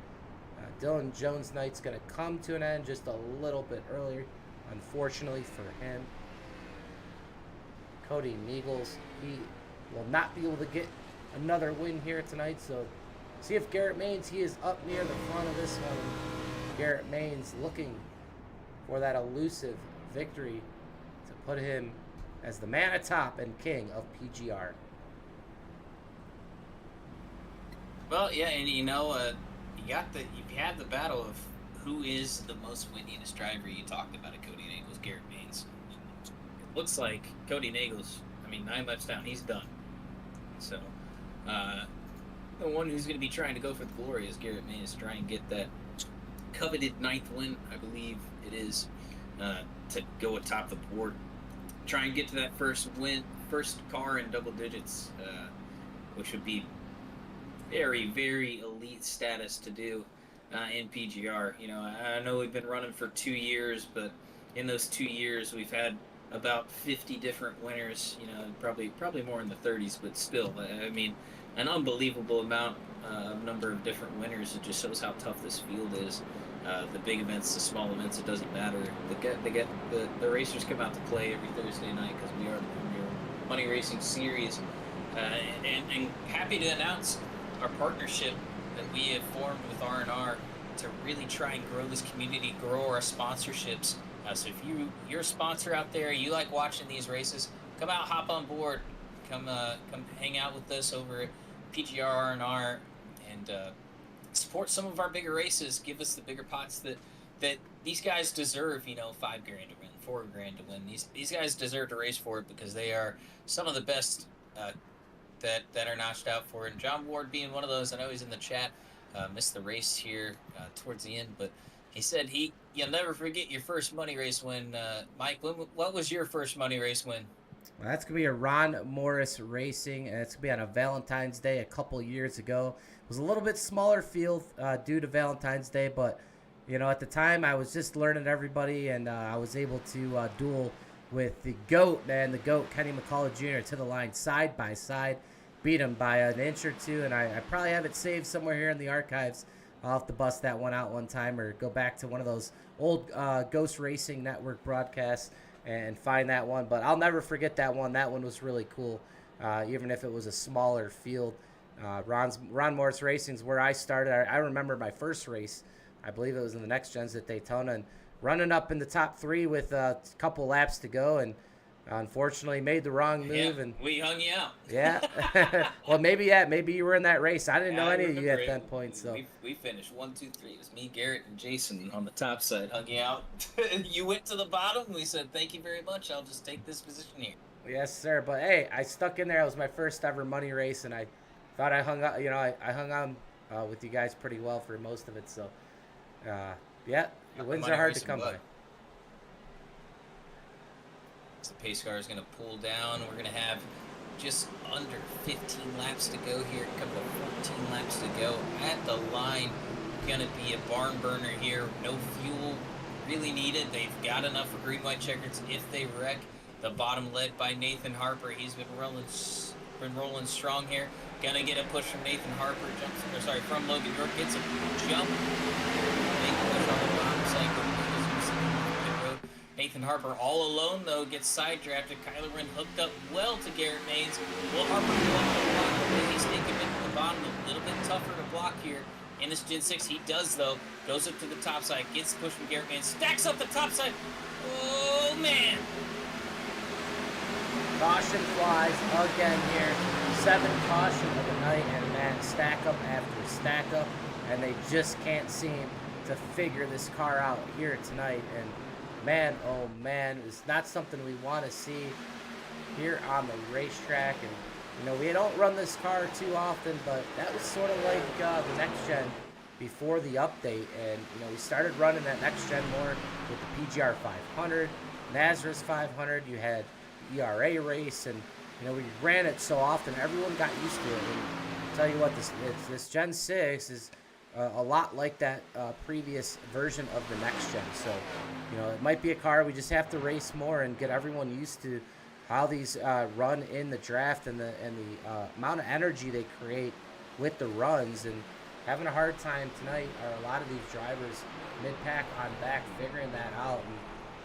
Dylan Jones' night's going to come to an end just a little bit earlier, unfortunately for him. Cody Niegels, he will not be able to get another win here tonight, so see if Garrett Maines, he is up near the front of this one. Garrett Maines looking for that elusive victory to put him as the man atop and king of PGR. Well, yeah, and you had the battle of who is the most winningest driver. You talked about it, Cody Nagels, Garrett Maines. It looks like Cody Nagels, 9 laps down, he's done. So, the one who's going to be trying to go for the glory is Garrett Maines, try and get that coveted 9th win, I believe it is, to go atop the board. Try and get to that first car in double digits, which would be very, very elite status to do in PGR. I know we've been running for 2 years, but in those 2 years we've had about 50 different winners. Probably more in the 30s, but still, an unbelievable number of different winners. It just shows how tough this field is. The big events, the small events, it doesn't matter. The racers come out to play every Thursday night because we are the premier money racing series, and happy to announce our partnership that we have formed with R&R to really try and grow this community, grow our sponsorships. So if you're a sponsor out there, you like watching these races, come out, hop on board, come hang out with us over at PGR R&R, and support some of our bigger races. Give us the bigger pots that these guys deserve. $5 grand to win, $4 grand to win. These guys deserve to race for it because they are some of the best that are notched out for it. And John Ward being one of those. I know he's in the chat. Missed the race here towards the end, but he said you'll never forget your first money race win. Mike, what was your first money race win? Well, that's going to be a Ron Morris Racing, and it's going to be on a Valentine's Day a couple years ago. It was a little bit smaller field due to Valentine's Day, but, at the time I was just learning everybody, and I was able to duel with the GOAT, man, the GOAT, Kenny McCullough Jr. to the line side by side. Beat him by an inch or two, and I probably have it saved somewhere here in the archives. I'll have to bust that one out one time or go back to one of those old Ghost Racing Network broadcasts and find that one. But I'll never forget that one. That one was really cool, even if it was a smaller field. Ron Morris Racing's where I started. I remember my first race. I believe it was in the Next Gens at Daytona, and running up in the top 3 with a couple laps to go, and unfortunately made the wrong move. Yeah, and we hung you out. Yeah. Well, maybe you were in that race. I didn't know any of you at that point. So we finished 1, 2, 3. It was me, Garrett, and Jason on the top side, hung you out. You went to the bottom. We said, thank you very much. I'll just take this position here. Yes, sir. But hey, I stuck in there. It was my first ever money race, and I thought I hung out. I hung on with you guys pretty well for most of it. So, yeah, the wins are hard to come by. So the pace car is going to pull down. We're going to have just under 15 laps to go here. A couple of 14 laps to go. At the line, going to be a barn burner here. No fuel really needed. They've got enough for green, white checkers if they wreck. The bottom led by Nathan Harper. He's been rolling been rolling strong here. Gonna get a push from Nathan Harper. From Logan York. Gets a jump. Big push on the bottom cycle. Nathan Harper all alone, though, gets side-drafted. Kyler Wren hooked up well to Garrett Maines. Will Harper go up the block? He's taking him to the bottom. A little bit tougher to block here in this Gen 6. He does, though. Goes up to the top side. Gets the push from Garrett Maines. Stacks up the top side. Oh, man. Caution flies again here. 7 caution of the night, and man, stack up after stack up, and they just can't seem to figure this car out here tonight. And man, oh man, it's not something we want to see here on the racetrack. And you know, we don't run this car too often, but that was sort of like the next gen before the update. And you know, we started running that next gen more with the PGR 500, Nazareth 500. You had the ERA race, and you know, we ran it so often, everyone got used to it. And I'll tell you what, this Gen 6 is a lot like that previous version of the next gen. So, you know, it might be a car we just have to race more and get everyone used to how these run in the draft and the amount of energy they create with the runs. And having a hard time tonight are a lot of these drivers mid-pack on back figuring that out.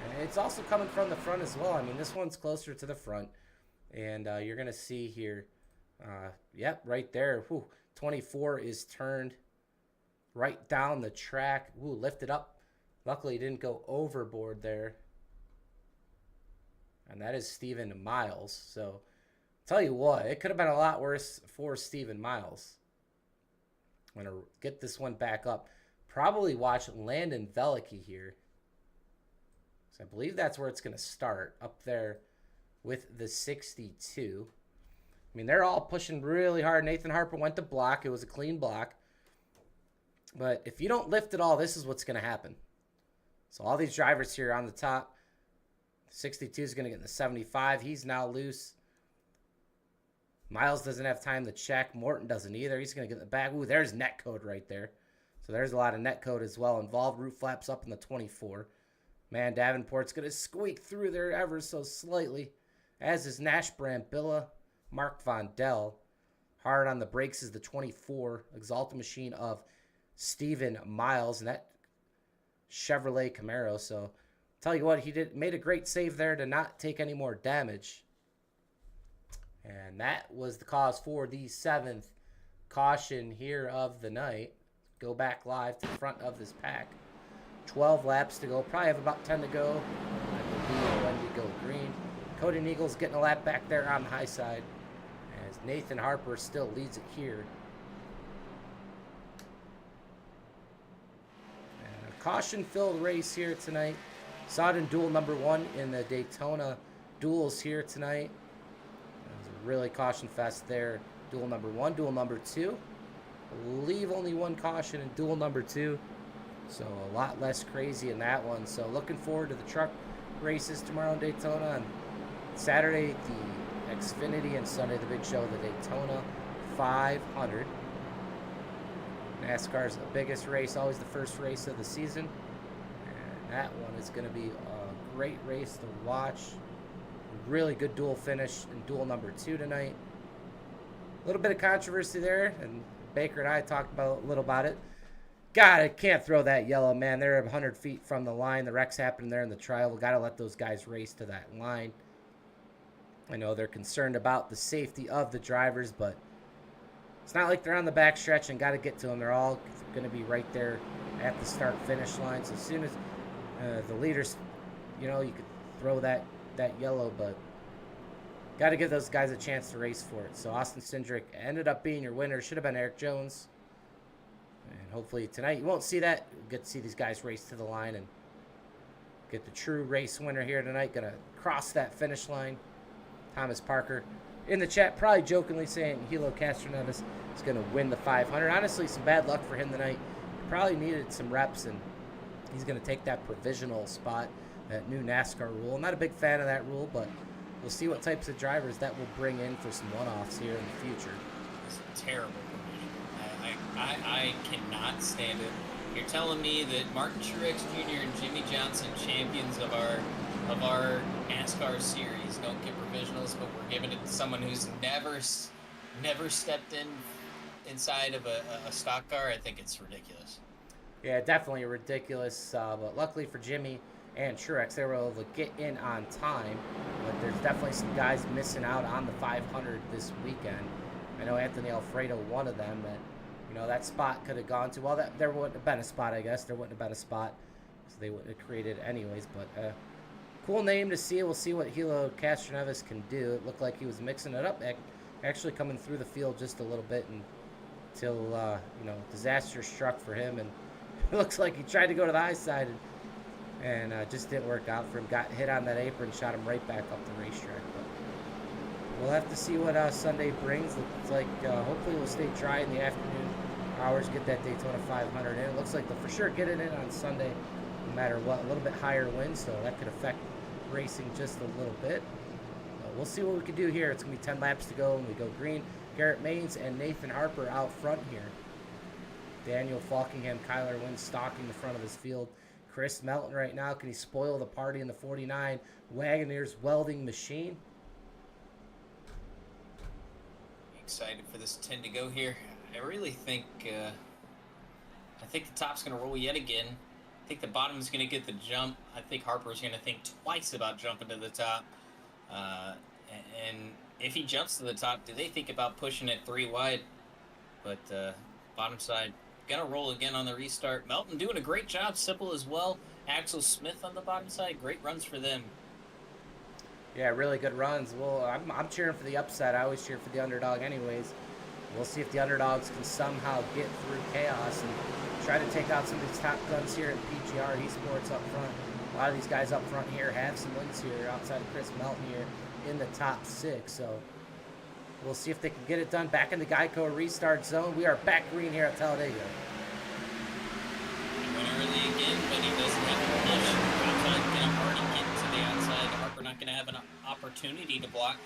And it's also coming from the front as well. I mean, this one's closer to the front. And you're going to see here, yep, right there, 24 is turned right down the track. Lifted up. Luckily, it didn't go overboard there. And that is Stephen Miles. So, tell you what, it could have been a lot worse for Stephen Miles. I'm going to get this one back up. Probably watch Landon Velicky here. So I believe that's where it's going to start, up there with the 62. I mean, they're all pushing really hard. Nathan Harper went to block. It was a clean block. But if you don't lift it all, this is what's going to happen. So all these drivers here on the top. 62 is going to get in the 75. He's now loose. Miles doesn't have time to check. Morton doesn't either. He's going to get in the back. There's net code right there. So there's a lot of net code as well involved. Roof flaps up in the 24. Man, Davenport's going to squeak through there ever so slightly. As is Nash Brambilla, Mark Von Dell. Hard on the brakes is the 24 Exalta machine of Stephen Miles, and that Chevrolet Camaro. So, tell you what, he made a great save there to not take any more damage. And that was the cause for the 7th caution here of the night. Go back live to the front of this pack. 12 laps to go. Probably have about 10 to go. I believe Wendy go green. Cody Neagle's getting a lap back there on the high side, as Nathan Harper still leads it here. And a caution-filled race here tonight. Saw it in duel number 1 in the Daytona duels here tonight. It was a really caution fest there. Duel number 1, duel number 2. I believe only 1 caution in duel number 2. So a lot less crazy in that one. So looking forward to the truck races tomorrow in Daytona. And Saturday, the Xfinity, and Sunday, the big show, the Daytona 500. NASCAR's the biggest race, always the first race of the season. And that one is going to be a great race to watch. A really good duel finish in duel number 2 tonight. A little bit of controversy there, and Baker and I talked about a little about it. God, I can't throw that yellow, man. They're 100 feet from the line. The wreck's happening there in the trial. We got to let those guys race to that line. I know they're concerned about the safety of the drivers, but it's not like they're on the back stretch and got to get to them. They're all going to be right there at the start-finish line. So as soon as the leaders, you know, you could throw that yellow, but got to give those guys a chance to race for it. So Austin Cindric ended up being your winner. Should have been Eric Jones. And hopefully tonight you won't see that. You'll get to see these guys race to the line and get the true race winner here tonight. Going to cross that finish line. Thomas Parker in the chat probably jokingly saying Hilo Castroneves is going to win the 500. Honestly, some bad luck for him tonight. He probably needed some reps, and he's going to take that provisional spot, that new NASCAR rule. I'm not a big fan of that rule, but we'll see what types of drivers that will bring in for some one-offs here in the future. It's terrible provision. I cannot stand it. You're telling me that Martin Truex Jr. and Jimmy Johnson, champions of our NASCAR series, don't get provisionals, but we're giving it to someone who's never never stepped inside of a stock car, I think it's ridiculous. Yeah, definitely ridiculous. But luckily for Jimmy and Truex, they were able to get in on time. But there's definitely some guys missing out on the 500 this weekend. I know Anthony Alfredo, one of them, that that spot could have gone to. Well, there wouldn't have been a spot, I guess. There wouldn't have been a spot, so they wouldn't have created anyways. But cool name to see. We'll see what Hilo Castroneves can do. It looked like he was mixing it up, actually coming through the field just a little bit until disaster struck for him, and it looks like he tried to go to the high side and just didn't work out for him. Got hit on that apron, shot him right back up the racetrack. But we'll have to see what Sunday brings. Looks like hopefully we'll stay dry in the afternoon hours, get that Daytona 500 in. It looks like they'll for sure get it in on Sunday, no matter what. A little bit higher wind, so that could affect racing just a little bit. We'll see what we can do here. It's going to be 10 laps to go, and we go green. Garrett Maines and Nathan Harper out front here. Daniel Falkingham, Kyler Wynn stalking the front of his field. Chris Melton right now, can he spoil the party in the 49 Wagoneers welding machine? Excited for this 10 to go here. I really think the top's going to roll yet again. I think the bottom is going to get the jump. I think Harper's going to think twice about jumping to the top. And if he jumps to the top, do they think about pushing it 3 wide? But bottom side, gonna roll again on the restart. Melton doing a great job. Sipple as well. Axel Smith on the bottom side. Great runs for them. Yeah, really good runs. Well, I'm cheering for the upset. I always cheer for the underdog anyways. We'll see if the underdogs can somehow get through chaos and try to take out some of these top guns here at PGR eSports up front. A lot of these guys up front here have some wins here outside of Chris Melton here in the top 6. So we'll see if they can get it done. Back in the Geico restart zone. We are back green here at Talladega. He went early again, but he doesn't have a push. Outside, gonna already get to the outside. Harper not gonna have an opportunity to block.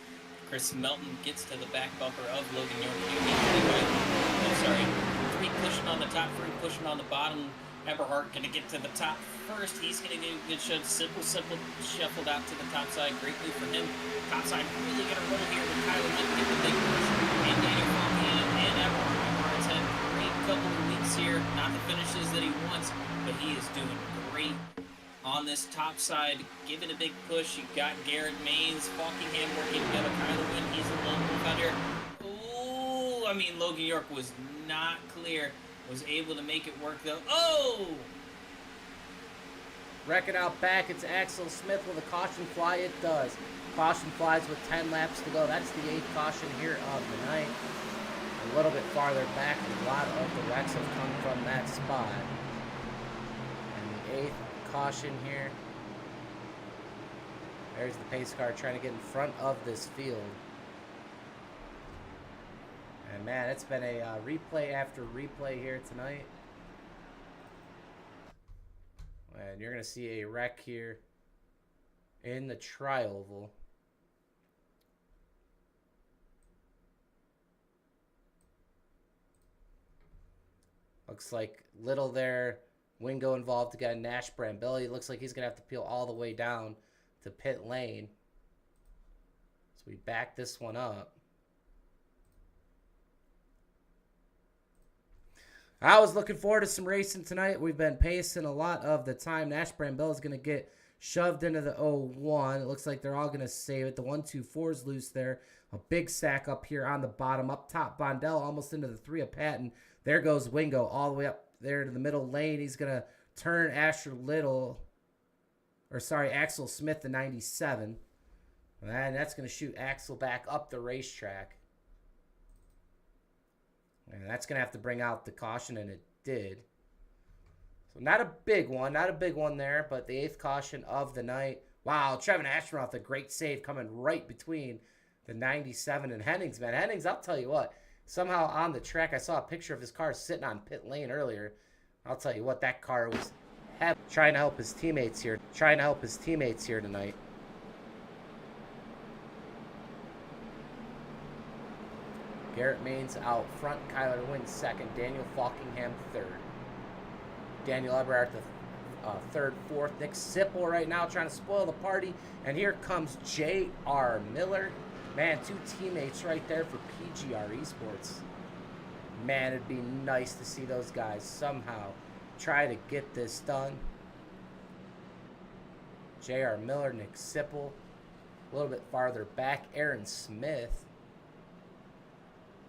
Chris Melton gets to the back bumper of Logan York. Three pushing on the top, 3 pushing on the bottom. Eberhardt gonna get to the top first. He's gonna get a good shot. Simple shuffled out to the top side. Great move for him. Top side really gonna roll here with Kyler Witt get the big push. And Daniel Falkingham and Eberhardt. Eberhardt's had a great couple of weeks here. Not the finishes that he wants, but he is doing great on this top side. Giving a big push. You got Garrett Maines, Falkingham working together. Kyler Witt, he's a lone wolf out here. Ooh, I mean, Logan York was not clear. Was able to make it work though. Oh! Wrecking out back. It's Axel Smith with a caution fly. It does. Caution flies with 10 laps to go. That's the 8th caution here of the night. A little bit farther back. A lot of the wrecks have come from that spot. And the 8th caution here. There's the pace car trying to get in front of this field. And man, it's been a replay after replay here tonight. And you're going to see a wreck here in the tri-oval. Looks like Little there. Wingo involved again. Nash Brambilla. Looks like he's going to have to peel all the way down to pit lane. So we back this one up. I was looking forward to some racing tonight. We've been pacing a lot of the time. Nash Brambilla is going to get shoved into the 0-1. It looks like they're all going to save it. The 1-2-4 is loose there. A big sack up here on the bottom. Up top, Bondell almost into the 3 of Patton. There goes Wingo all the way up there to the middle lane. He's going to turn Axel Smith, the 97. And that's going to shoot Axel back up the racetrack. And that's going to have to bring out the caution, and it did. So not a big one there, but the 8th caution of the night. Wow, Trevin Asheroth, a great save coming right between the 97 and Hennings, man. Hennings, I'll tell you what, somehow on the track, I saw a picture of his car sitting on pit lane earlier. I'll tell you what, that car was trying to help his teammates here tonight. Garrett Maines out front. Kyler Wynn second. Daniel Falkingham third. Daniel Eberhardt the third, fourth. Nick Sipple right now trying to spoil the party. And here comes J.R. Miller Man, 2 teammates right there for PGR eSports. Man, it'd be nice to see those guys somehow try to get this done. J.R. Miller, Nick Sipple. A little bit farther back, Aaron Smith.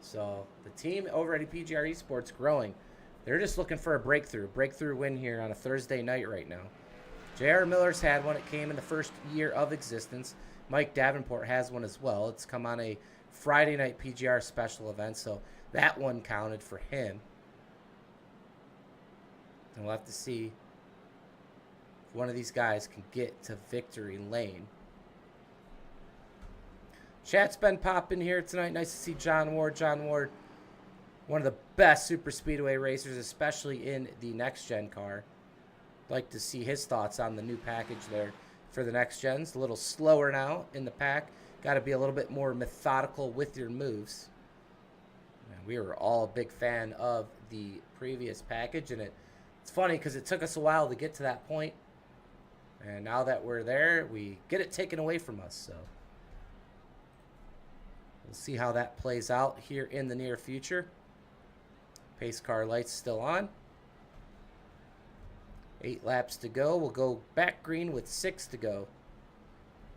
So the team over at PGR eSports growing. They're just looking for a breakthrough win here on a Thursday night right now. J.R. Miller's had one. It came in the first year of existence. Mike Davenport has one as well. It's come on a Friday night PGR special event, so that one counted for him. And we'll have to see if one of these guys can get to victory lane. Chat's been popping here tonight. Nice to see John Ward. John Ward, one of the best super speedway racers, especially in the next gen car. Like to see his thoughts on the new package there for the next gens. A little slower now in the pack. Got to be a little bit more methodical with your moves. And we were all a big fan of the previous package, and it's funny because it took us a while to get to that point. And now that we're there, we get it taken away from us. So we'll see how that plays out here in the near future. Pace car lights still on. 8 laps to go. We'll go back green with 6 to go.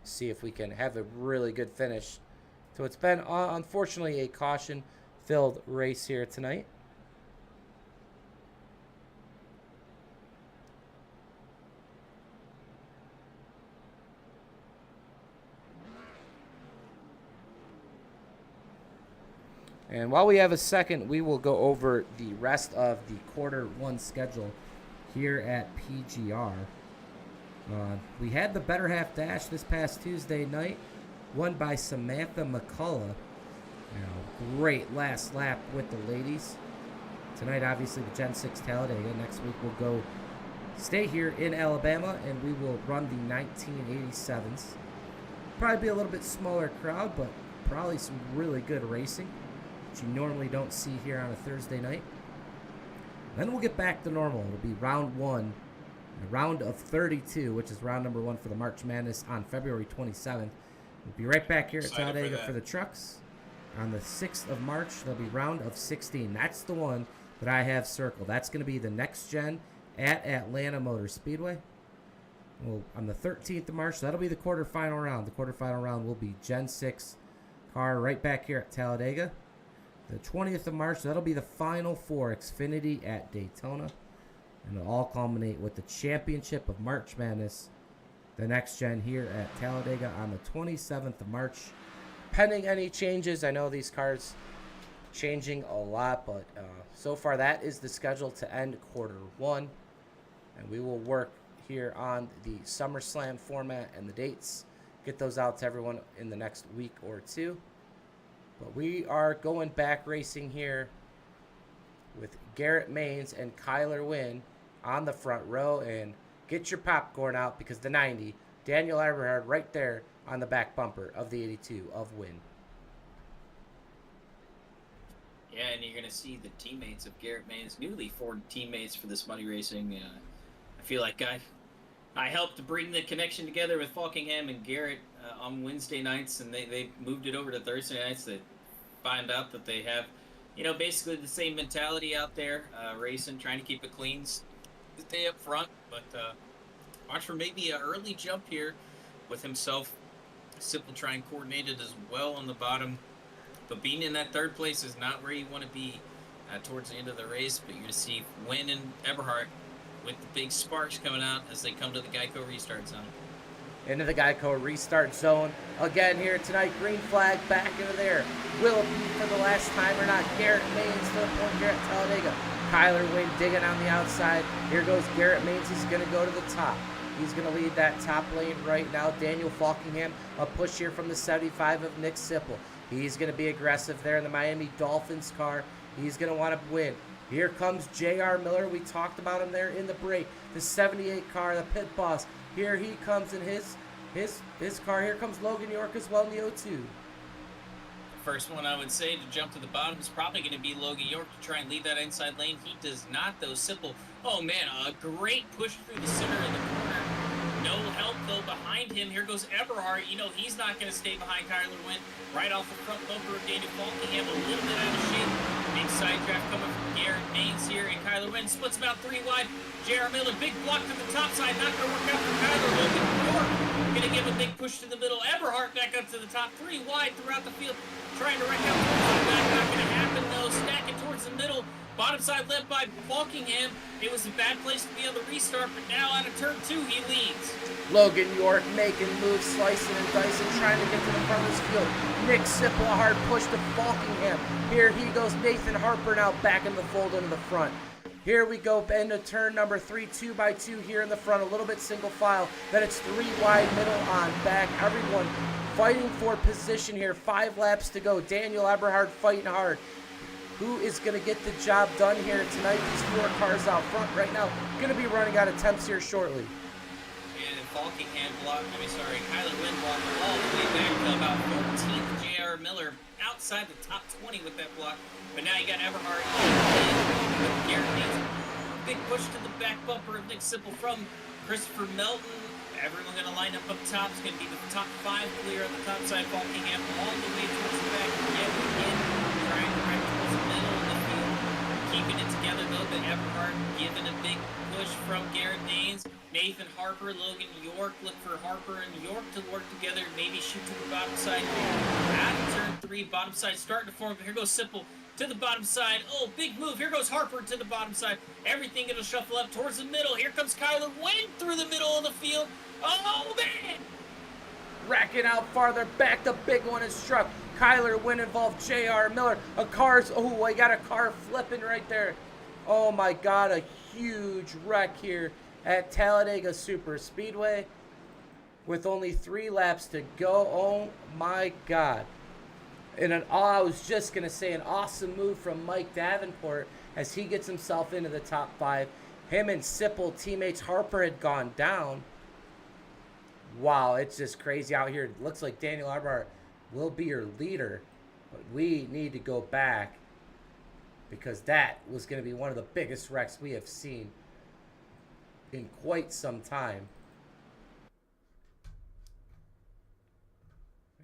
See if we can have a really good finish. So it's been, unfortunately, a caution-filled race here tonight. And while we have a second, we will go over the rest of the quarter 1 schedule here at PGR. We had the better half dash this past Tuesday night, won by Samantha McCullough. Great last lap with the ladies. Tonight, obviously, the Gen 6 Talladega. Next week, we'll go stay here in Alabama, and we will run the 1987s. Probably be a little bit smaller crowd, but probably some really good racing, which you normally don't see here on a Thursday night. Then we'll get back to normal. It'll be round 1, a round of 32, which is round number 1 for the March Madness on February 27th. We'll be right back here at Talladega for the trucks. On the 6th of March, there'll be round of 16. That's the one that I have circled. That's going to be the next gen at Atlanta Motor Speedway. Well, on the 13th of March, that'll be the quarterfinal round. The quarterfinal round will be Gen 6 car right back here at Talladega. The 20th of March, that'll be the final 4, Xfinity at Daytona. And it'll all culminate with the championship of March Madness, the next gen here at Talladega on the 27th of March. Pending any changes, I know these cars changing a lot, but so far that is the schedule to end quarter 1. And we will work here on the SummerSlam format and the dates. Get those out to everyone in the next week or 2. But we are going back racing here with Garrett Maines and Kyler Wynn on the front row. And get your popcorn out because the 90, Daniel Eberhard right there on the back bumper of the 82 of Wynn. Yeah, and you're going to see the teammates of Garrett Maines, newly formed teammates for this money racing. I feel like I helped to bring the connection together with Falkingham and Garrett on Wednesday nights, and they moved it over to Thursday nights to find out that they have, basically the same mentality out there, racing, trying to keep it clean, stay up front, but watch for maybe an early jump here with himself. Simple trying coordinated as well on the bottom, but being in that third place is not where you want to be towards the end of the race, but you're going to see Wynn and Eberhard with the big sparks coming out as they come to the Geico restart zone. Into the Geico restart zone again here tonight. Green flag back into there. Will it be for the last time or not? Garrett Maines to the point here at Talladega. Kyler Wynn digging on the outside. Here goes Garrett Maines. He's going to go to the top. He's going to lead that top lane right now. Daniel Falkingham, a push here from the 75 of Nick Sipple. He's going to be aggressive there in the Miami Dolphins car. He's going to want to win. Here comes J.R. Miller. We talked about him there in the break. The 78 car, the pit boss. Here he comes in his car. Here comes Logan York as well in the 02. First one I would say to jump to the bottom is probably going to be Logan York to try and lead that inside lane. He does not, though. Sipple, oh man, a great push through the center of the corner. No help, though, behind him. Here goes Eberhardt. You know, he's not going to stay behind Kyler Wynn. Right off the front bumper of Daniel Falkingham, a little bit out of shape. Big side draft coming from Garrett Maines here, and Kyler Wynn splits about 3 wide. J.R. Miller, big block to the top side. Not going to work out for Kyler. Logan York going to give a big push to the middle. Eberhardt back up to the top, 3 wide throughout the field. Trying to wreck out towards the back. Not going to happen, though. Stacking towards the middle. Bottom side led by Falkingham. It was a bad place to be on the restart, but now out of turn 2, he leads. Logan York making moves, slicing and dicing, trying to get to the front of his field. Nick Sipple, a hard push to Falkingham. Here he goes, Nathan Harper now back in the fold into the front. Here we go into turn number 3, 2x2 here in the front, a little bit single file. Then it's 3 wide, middle on, back. Everyone fighting for position here. 5 laps to go. Daniel Eberhardt fighting hard. Who is going to get the job done here tonight? These 4 cars out front right now going to be running out of temps here shortly. And Falkingham blocked, Kyler Wynn blocked all the way back to about 14th. J.R. Miller outside the top 20 with that block. But now you got Eberhardt with Garrett Maines. Big push to the back bumper of Nick Sipple from Christopher Melton. Everyone going to line up top. It's going to be the top 5 clear on the top side. Falkingham all the way towards the back yet again. Trying to right towards the middle of the field. Keeping it together though, but Eberhardt giving a big push from Garrett Maines. Nathan Harper, Logan York. Look for Harper and York to work together. Maybe shoot to the bottom side. Out of turn 3, bottom side starting to form. But here goes Sipple to the bottom side. Oh, big move. Here goes Harper to the bottom side. Everything going to shuffle up towards the middle. Here comes Kyler Wynn through the middle of the field. Oh, man! Racking out farther back. The big one is struck. Kyler Wynn involved J.R. Miller. I got a car flipping right there. Oh, my God. A huge wreck here at Talladega Superspeedway with only 3 laps to go. Oh, my God. And I was just going to say an awesome move from Mike Davenport as he gets himself into the top 5. Him and Sipple, teammates. Harper had gone down. Wow, it's just crazy out here. It looks like Daniel Eberhardt will be your leader, but we need to go back because that was going to be one of the biggest wrecks we have seen in quite some time.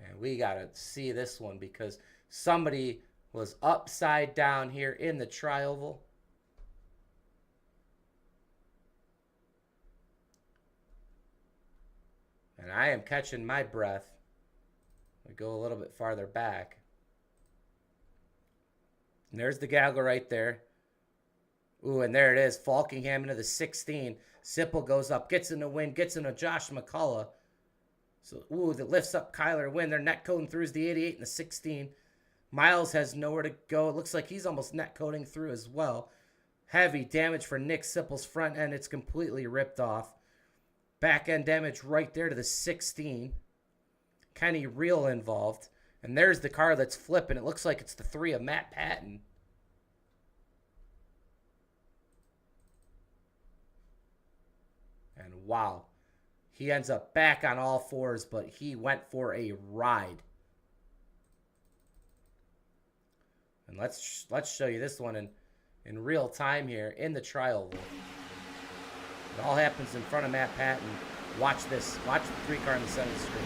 And we got to see this one because somebody was upside down here in the tri-oval. And I am catching my breath. We go a little bit farther back. And there's the gaggle right there. Ooh, and there it is. Falkingham into the 16. Sipple goes up, gets in the win, gets into Josh McCullough. So, ooh, that lifts up Kyler Wynn. They're net coding through the 88 and the 16. Miles has nowhere to go. It looks like he's almost net coding through as well. Heavy damage for Nick Sipple's front end. It's completely ripped off. Back end damage right there to the 16. Kenny Reel involved. And there's the car that's flipping. It looks like it's the 3 of Matt Patton. And wow. He ends up back on all 4s, but he went for a ride. And let's show you this one in real time here in the tri-oval. It all happens in front of Matt Patton. Watch this. Watch the 3 car in the center of the screen.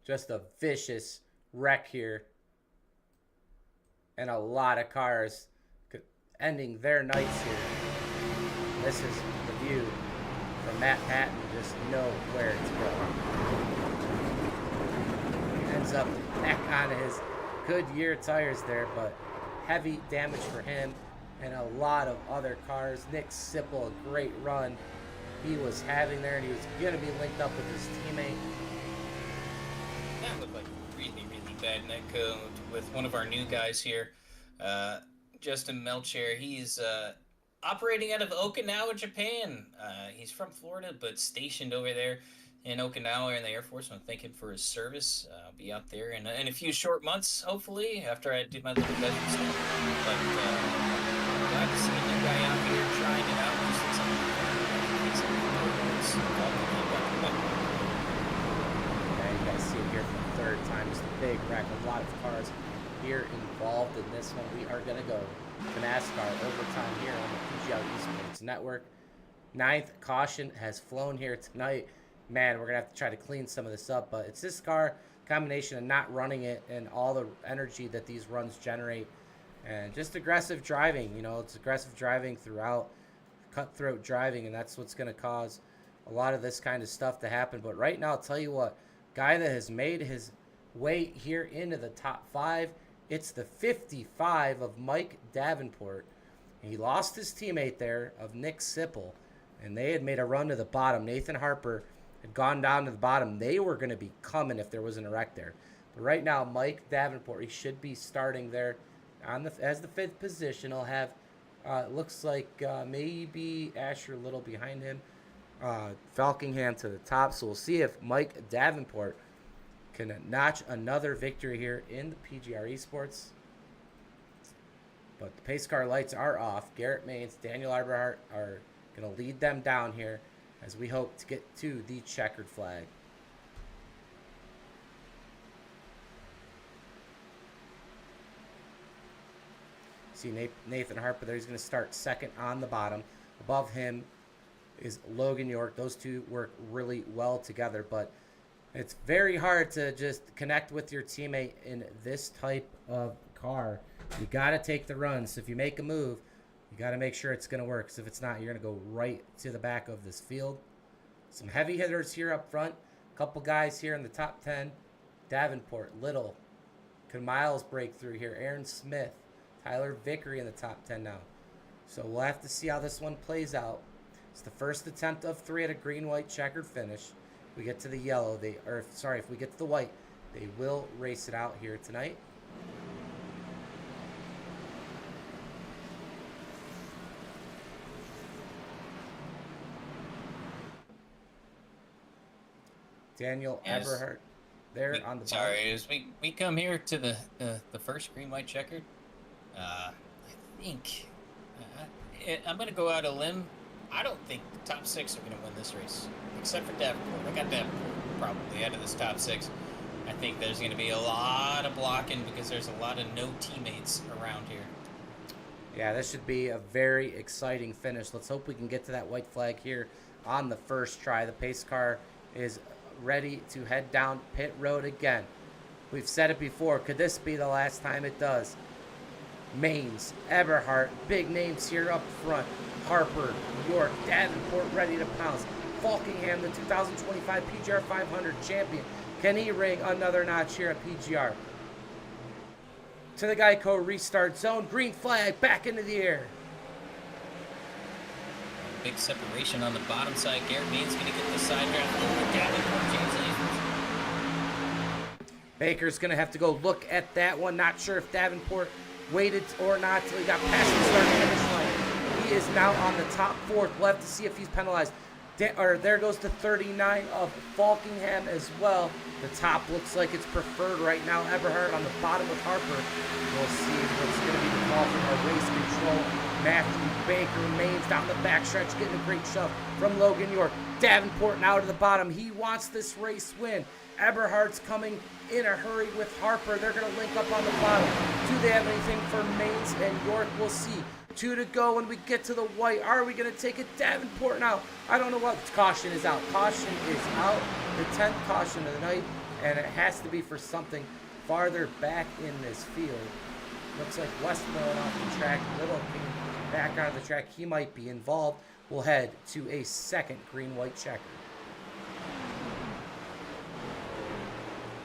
Just a vicious wreck here. And a lot of cars ending their nights here. This is the view from Matt Patton. Just nowhere to go. He ends up back on his Goodyear tires there, but heavy damage for him and a lot of other cars. Nick Sipple, a great run he was having there, and he was going to be linked up with his teammate. That looked like really, really bad net code with one of our new guys here, Justin Melcher. He's operating out of Okinawa, Japan. He's from Florida, but stationed over there in Okinawa in the Air Force. I want to thank him for his service. I'll be out there in a few short months, hopefully, after I do my little desert stuff. But glad to see a new guy out here trying it out. Just looks like You guys see it here for the 3rd time. Just big wreck. A lot of cars here involved in this one. We are going to go to NASCAR overtime here on the PGR eSports Network. 9th caution has flown here tonight. Man, we're going to have to try to clean some of this up, but it's this car combination of not running it and all the energy that these runs generate, and just aggressive driving. You know, it's aggressive driving throughout, cutthroat driving, and that's what's going to cause a lot of this kind of stuff to happen. But right now, I'll tell you what, guy that has made his way here into the top 5, it's the 55 of Mike Davenport. He lost his teammate there of Nick Sipple, and they had made a run to the bottom. Nathan Harper had gone down to the bottom. They were going to be coming if there wasn't a wreck there. But right now, Mike Davenport, he should be starting there on as the 5th position. He'll have, looks like maybe Asher a little behind him. Falkingham to the top. So we'll see if Mike Davenport can notch another victory here in the PGR Esports. But the pace car lights are off. Garrett Maines, Daniel Eberhardt are going to lead them down here as we hope to get to the checkered flag. See Nathan Harper there. He's going to start second on the bottom. Above him is Logan York. Those two work really well together, but it's very hard to just connect with your teammate in this type of car. You got to take the runs. If you make a move, you got to make sure it's going to work. Because if it's not, you're going to go right to the back of this field. Some heavy hitters here up front. A couple guys here in the top 10. Davenport, Little. Can Miles break through here? Aaron Smith. Tyler Vickery in the top 10 now. So we'll have to see how this one plays out. It's the first attempt of 3 at a green-white checkered finish. If we get to the yellow, if we get to the white, they will race it out here tonight. Daniel Eberhardt there on the bottom. As we come here to the first green-white checkered, I think I'm going to go out a limb. I don't think the top 6 are going to win this race, except for Davenport. I got Davenport probably out of this top 6. I think there's going to be a lot of blocking because there's a lot of no teammates around here. Yeah, this should be a very exciting finish. Let's hope we can get to that white flag here on the first try. The pace car is ready to head down pit road again. We've said it before. Could this be the last time it does? Maines, Eberhardt, big names here up front. Harper, York, Davenport ready to pounce. Falkingham, the 2025 PGR 500 champion. Can he ring another notch here at PGR? To the Geico restart zone. Green flag back into the air. Big separation on the bottom side. Garrett Maines going to get the side draft over Davenport. James Baker's going to have to go look at that one. Not sure if Davenport waited or not till he got past the start finish line. He is now on the top 4th. We'll have to see if he's penalized. There goes the 39 of Falkingham as well. The top looks like it's preferred right now. Eberhardt on the bottom with Harper. We'll see what's going to be the call from our race control. Matthew Baker, Maines down the backstretch, getting a great shove from Logan York. Davenport now to the bottom. He wants this race win. Eberhardt's coming in a hurry with Harper. They're going to link up on the bottom. Do they have anything for Maines and York? We'll see. 2 to go when we get to the white. Are we going to take it? Davenport now. I don't know what. Caution is out. Caution is out. The 10th caution of the night. And it has to be for something farther back in this field. Looks like Westmoreland off the track. Little came back out of the track. He might be involved. We'll head to a second green-white checker.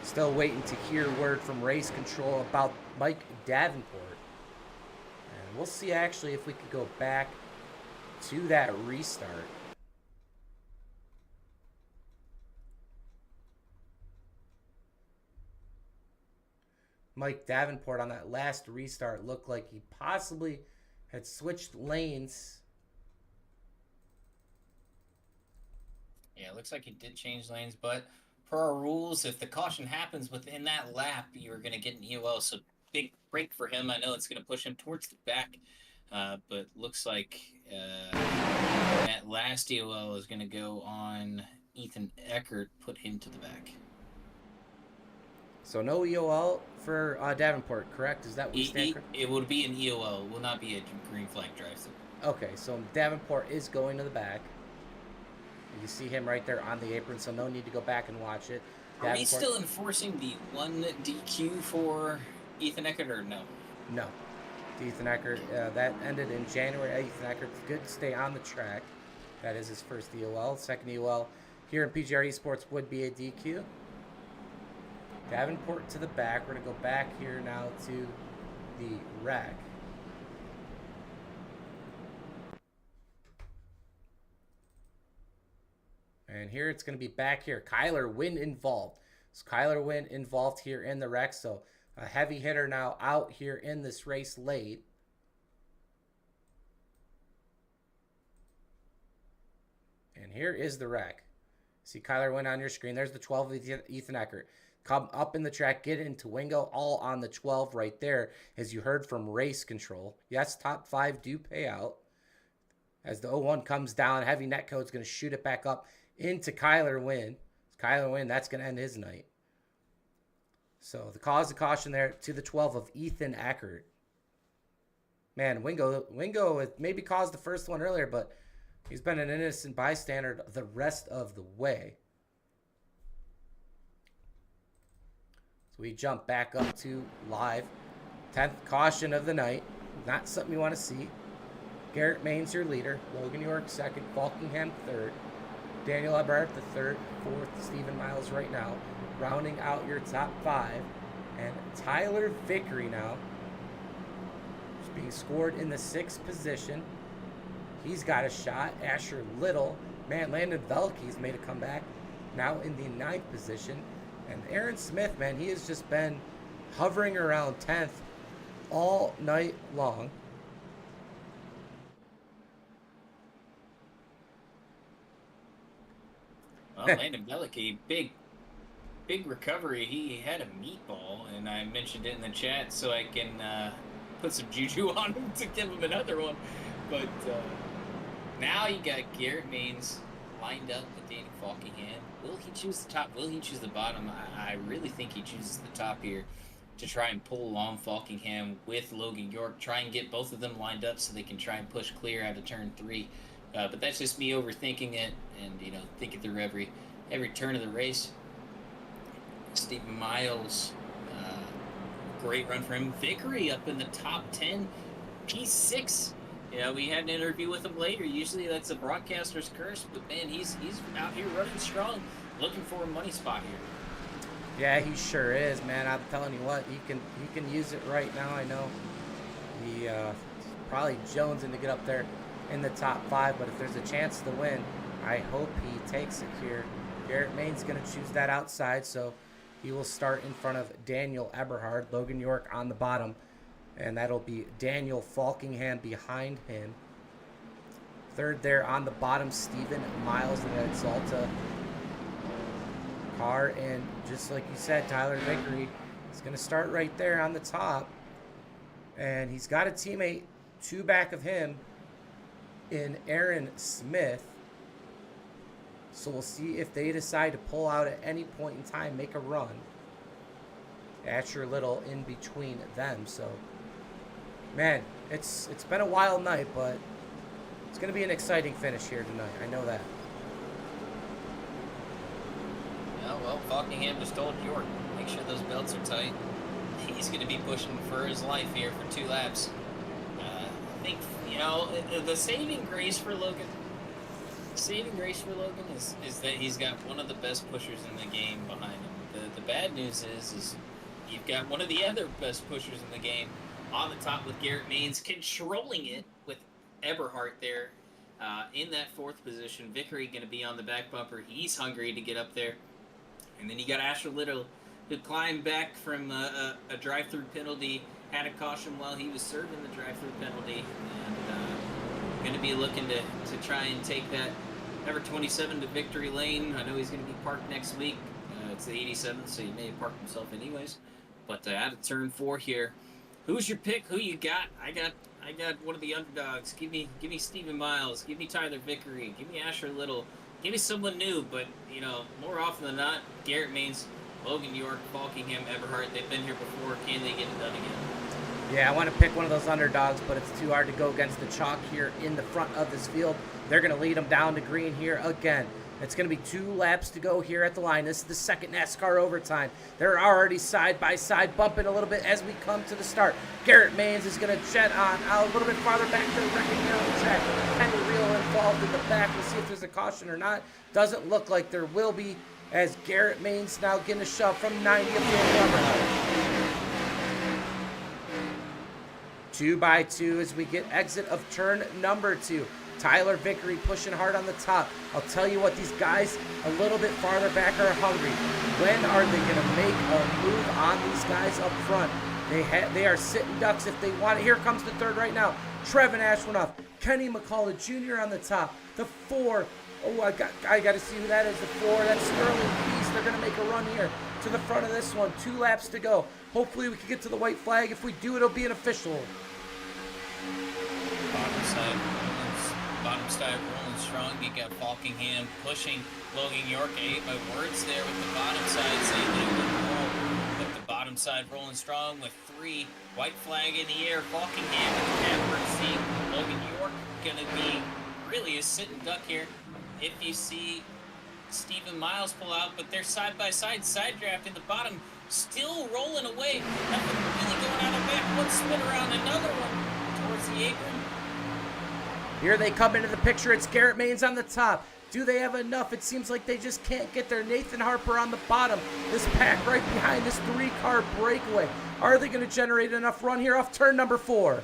Still waiting to hear word from race control about Mike Davenport. And we'll see actually if we could go back to that restart. Mike Davenport on that last restart looked like he possibly had switched lanes. Yeah, it looks like he did change lanes, but per our rules, if the caution happens within that lap, you're going to get an EOL. So big break for him. I know it's going to push him towards the back, but looks like that last EOL is going to go on Ethan Eckert, put him to the back. So no EOL for Davenport, correct? Is that what we stand correct? It would be an EOL. It will not be a green flag drive-through. Okay, so Davenport is going to the back. You see him right there on the apron, so no need to go back and watch it. Are we still enforcing the 1 DQ for Ethan Eckert or no? No. Ethan Eckert, that ended in January. Ethan Eckert's good to stay on the track. That is his first EOL. Second EOL here in PGR eSports would be a DQ. Davenport to the back. We're going to go back here now to the rack. And here it's going to be back here. Kyler Wynn involved. So Kyler Wynn involved here in the wreck. So a heavy hitter now out here in this race late. And here is the wreck. See Kyler Wynn on your screen. There's the 12 of Ethan Eckert. Come up in the track, get into Wingo, all on the 12 right there, as you heard from race control. Yes, top 5 do pay out. As the 01 comes down, heavy netcode's going to shoot it back up into Kyler Wynn. Kyler Wynn, that's going to end his night. So the cause of caution there to the 12 of Ethan Eckert. Man, Wingo maybe caused the first one earlier, but he's been an innocent bystander the rest of the way. So we jump back up to live. 10th caution of the night. Not something you want to see. Garrett Main's your leader. Logan York second. Falkingham third. Daniel Eberhardt the third. Fourth, Stephen Miles right now. Rounding out your top 5. And Tyler Vickery now. Just being scored in the 6th position. He's got a shot. Asher Little. Man, Landon Velke's made a comeback. Now in the 9th position. And Aaron Smith, man, he has just been hovering around 10th all night long. Well, Landon Velke, big recovery. He had a meatball, and I mentioned it in the chat so I can put some juju on him to give him another one. But now you got Garrett Maines lined up with Danny Falkingham. Will he choose the top? Will he choose the bottom? I really think he chooses the top here to try and pull along Falkingham with Logan York. Try and get both of them lined up so they can try and push clear out of turn 3. But that's just me overthinking it and, thinking through every turn of the race. Stephen Miles, great run for him. Vickery up in the top 10, P6. We had an interview with him later. Usually that's a broadcaster's curse, but man, he's out here running strong, looking for a money spot here. Yeah, he sure is, man. I'm telling you what, he can use it right now. I know he probably jonesing to get up there in the top 5, but if there's a chance to win, I hope he takes it here. Garrett Main's going to choose that outside, so he will start in front of Daniel Eberhard. Logan York on the bottom, and that'll be Daniel Falkingham behind him. Third there on the bottom, Stephen Miles in the Exalta car, and just like you said, Tyler Vickery is going to start right there on the top, and he's got a teammate 2 back of him in Aaron Smith. So we'll see if they decide to pull out at any point in time, make a run. Asher Little in between them. So, man, it's been a wild night, but it's going to be an exciting finish here tonight. I know that. Yeah, well, Falkingham just told York, make sure those belts are tight. He's going to be pushing for his life here for 2 laps. I think, the saving grace for Logan is that he's got one of the best pushers in the game behind him. The bad news is you've got one of the other best pushers in the game on the top with Garrett Maines, controlling it with Eberhardt there in that 4th position. Vickery going to be on the back bumper. He's hungry to get up there. And then you got Asher Little, who climbed back from a drive-through penalty, had a caution while he was serving the drive-through penalty, and going to be looking to try and take that number 27 to victory lane. I know he's going to be parked next week. It's the 87th, so he may have parked himself anyways. But out of turn 4 here, who's your pick? Who you got? I got one of the underdogs. Give me Stephen Miles. Give me Tyler Vickery. Give me Asher Little. Give me someone new. But more often than not, Garrett Maines Logan York, Falkingham, Eberhardt, they've been here before. Can they get it done again? Yeah, I want to pick one of those underdogs, but it's too hard to go against the chalk here in the front of this field. They're going to lead them down to green here again. It's going to be 2 laps to go here at the line. This is the second NASCAR overtime. They're already side by side, bumping a little bit as we come to the start. Garrett Maines is going to jet on out a little bit farther back to the wrecking here on the track. Henry Reel involved in the back. We'll see if there's a caution or not. Doesn't look like there will be, as Garrett Maines now getting a shove from 90 up the rubber. 2 by 2 as we get exit of turn number 2. Tyler Vickery pushing hard on the top. I'll tell you what, these guys a little bit farther back are hungry. When are they going to make a move on these guys up front? They are sitting ducks if they want it. Here comes the third right now. Trevin Ashwinoff, Kenny McCullough Jr. on the top. The 4. Oh, I got to see who that is. The 4. That's Sterling Peace. They're going to make a run here to the front of this one. 2 laps to go. Hopefully we can get to the white flag. If we do, it'll be an official. Bottom side rolling strong. You got Falkingham pushing Logan York. I ate my words there with the bottom side saying they would roll. But the bottom side rolling strong with 3. White flag in the air. Falkingham in the catbird seat. Logan York going to be really a sitting duck here. If you see Stephen Miles pull out, but they're side by side drafting the bottom, still rolling away. Nothing really going out of back. One spin around, another one towards the apron. Here they come into the picture. It's Garrett Maines on the top. Do they have enough? It seems like they just can't get there. Nathan Harper on the bottom. This pack right behind this 3-car breakaway. Are they going to generate enough run here off turn number 4?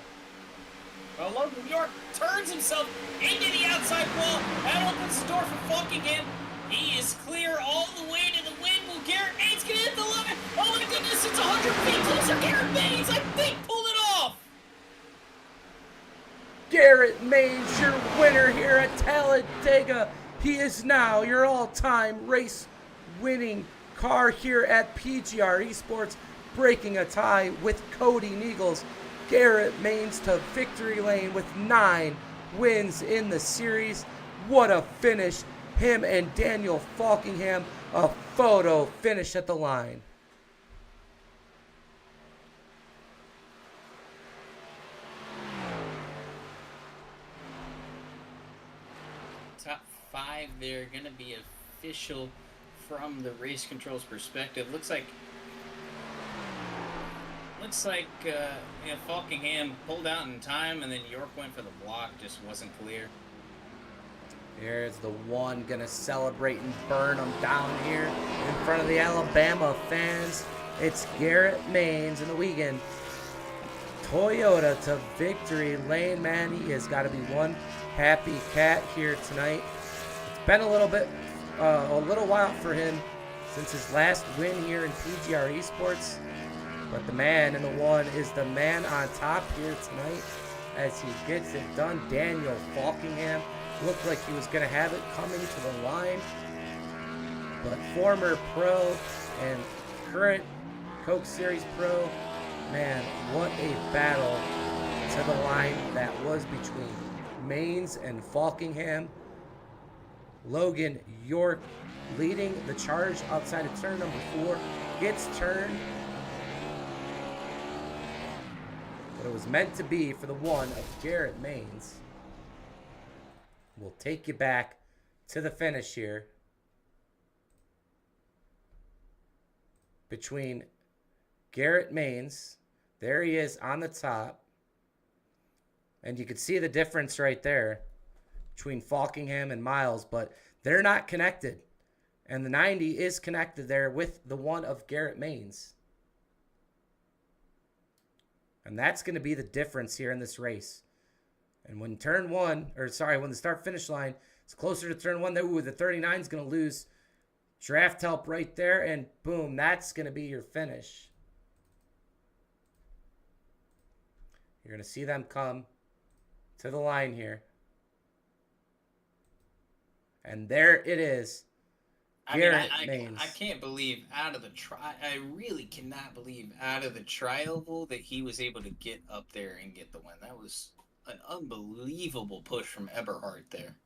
Well, Logan York turns himself into the outside wall. That opens the door for Falkingham. He is clear all the way to the wind. Will Garrett Maines get hit the limit? Oh my goodness, it's 100 feet closer. Garrett Maines, I think, pulled it off. Garrett Maines, your winner here at Talladega. He is now your all-time race-winning car here at PGR eSports, breaking a tie with Cody Niegels. Garrett Maines to victory lane with 9 wins in the series. What a finish. Him and Daniel Falkingham, a photo finish at the line. Top 5 there going to be official from the race controls perspective. Looks like Falkingham pulled out in time, and then York went for the block, just wasn't clear. Here's the 1 gonna celebrate and burn them down here in front of the Alabama fans. It's Garrett Maines in the Wiegand Toyota to victory lane. Man, he has got to be one happy cat here tonight. It's been a little while for him since his last win here in PGR eSports. But the man in the 1 is the man on top here tonight as he gets it done. Daniel Falkingham looked like he was going to have it coming to the line. But former pro and current Coke Series pro, man, what a battle to the line that was between Maines and Falkingham. Logan York leading the charge outside of turn number 4. Gets turned. But it was meant to be for the 1 of Garrett Maines. We'll take you back to the finish here between Garrett Maines. There he is on the top. And you can see the difference right there between Falkingham and Miles, but they're not connected. And the 90 is connected there with the 1 of Garrett Maines. And that's going to be the difference here in this race. And when when the start-finish line is closer to turn 1, the 39 is going to lose draft help right there, and boom, that's going to be your finish. You're going to see them come to the line here. And there it is. Garrett Maines. I can't believe I really cannot believe out of the tri-oval that he was able to get up there and get the win. That was an unbelievable push from Eberhardt there.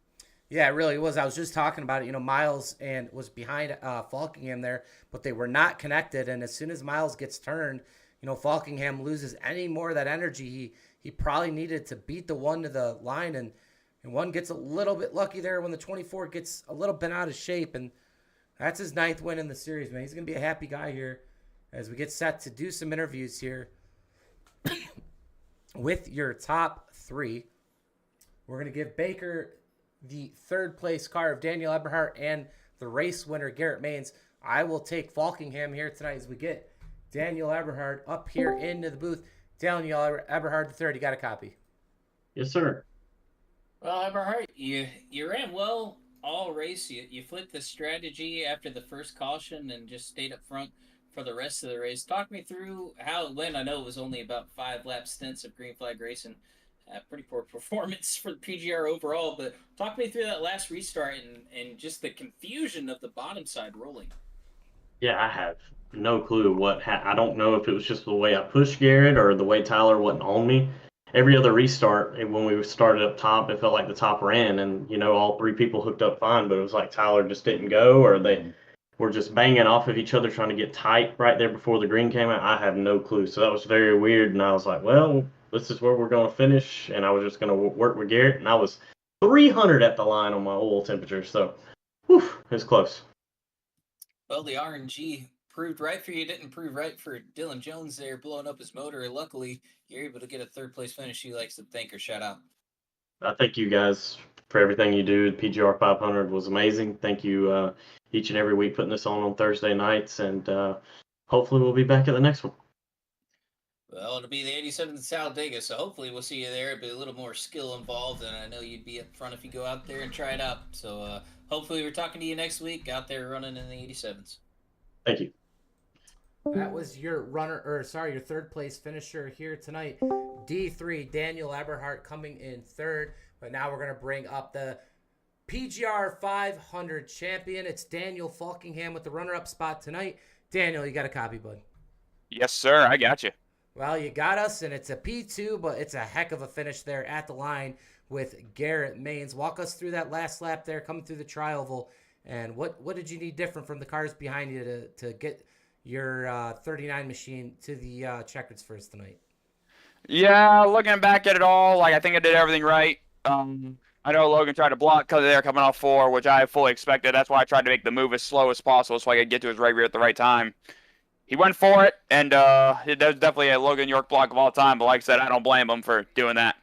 Yeah, it really was. I was just talking about it. Miles and was behind Falkingham there, but they were not connected. And as soon as Miles gets turned, Falkingham loses any more of that energy he probably needed to beat the one to the line, and one gets a little bit lucky there when the 24 gets a little bit out of shape, and that's his 9th win in the series, man. He's gonna be a happy guy here as we get set to do some interviews here with your top 3. We're gonna give Baker the 3rd place car of Daniel Eberhardt and the race winner Garrett Maines. I will take Falkingham here tonight as we get Daniel Eberhardt up here into the booth. Daniel Eberhardt the 3rd, you got a copy? Yes, sir. Well, Eberhardt, you ran well all race. You flipped the strategy after the first caution and just stayed up front for the rest of the race. Talk me through how it went. I know it was only about 5 lap stints of green flag racing. Pretty poor performance for the PGR overall, but talk me through that last restart and just the confusion of the bottom side rolling. Yeah, I have no clue I don't know if it was just the way I pushed Garrett or the way Tyler wasn't on me. Every other restart, when we started up top, it felt like the top ran, and all 3 people hooked up fine, but it was like Tyler just didn't go, or they were just banging off of each other trying to get tight right there before the green came out. I have no clue, so that was very weird, and I was like, well, this is where we're going to finish, and I was just going to work with Garrett, and I was 300 at the line on my oil temperature, so whew, it was close. Well, the RNG proved right for you, didn't prove right for Dylan Jones there, blowing up his motor. Luckily, you're able to get a 3rd place finish. He likes to thank or shout out. I thank you guys for everything you do. The PGR 500 was amazing. Thank you each and every week putting this on Thursday nights, and hopefully we'll be back at the next one. Well, it'll be the 87th Talladega, so hopefully we'll see you there. It'll be a little more skill involved, and I know you'd be up front if you go out there and try it out. So hopefully we're talking to you next week out there running in the 87s. Thank you. That was your your 3rd place finisher here tonight. D3, Daniel Eberhardt coming in 3rd. But now we're going to bring up the PGR 500 champion. It's Daniel Falkingham with the runner-up spot tonight. Daniel, you got a copy, bud? Yes, sir. I got you. Well, you got us, and it's a P2, but it's a heck of a finish there at the line with Garrett Maines. Walk us through that last lap there, coming through the trioval, and what did you need different from the cars behind you to get your 39 machine to the checkers first tonight? Yeah, looking back at it all, I think I did everything right. I know Logan tried to block because they were coming off 4, which I fully expected. That's why I tried to make the move as slow as possible so I could get to his right rear at the right time. He went for it, and it was definitely a Logan York block of all time. But like I said, I don't blame him for doing that.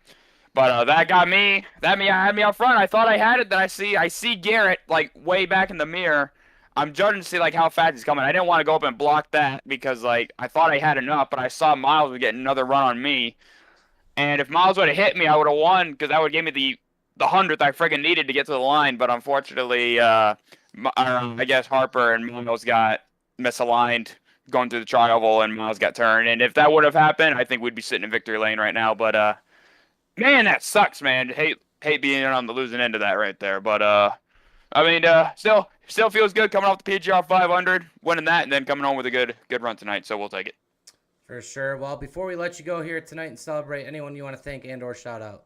But that got me. That had me out front. I thought I had it. Then I see Garrett way back in the mirror. I'm judging to see how fast he's coming. I didn't want to go up and block that because I thought I had enough, but I saw Miles would get another run on me. And if Miles would have hit me, I would have won because that would give me the 100th I friggin' needed to get to the line. But unfortunately, I guess Harper and Miles got misaligned going through the trioval, and Miles got turned. And if that would have happened, I think we'd be sitting in victory lane right now. But man, that sucks, man. Hate being on the losing end of that right there. But still feels good coming off the PGR 500, winning that, and then coming home with a good run tonight. So we'll take it. For sure. Well, before we let you go here tonight and celebrate, anyone you want to thank and or shout out?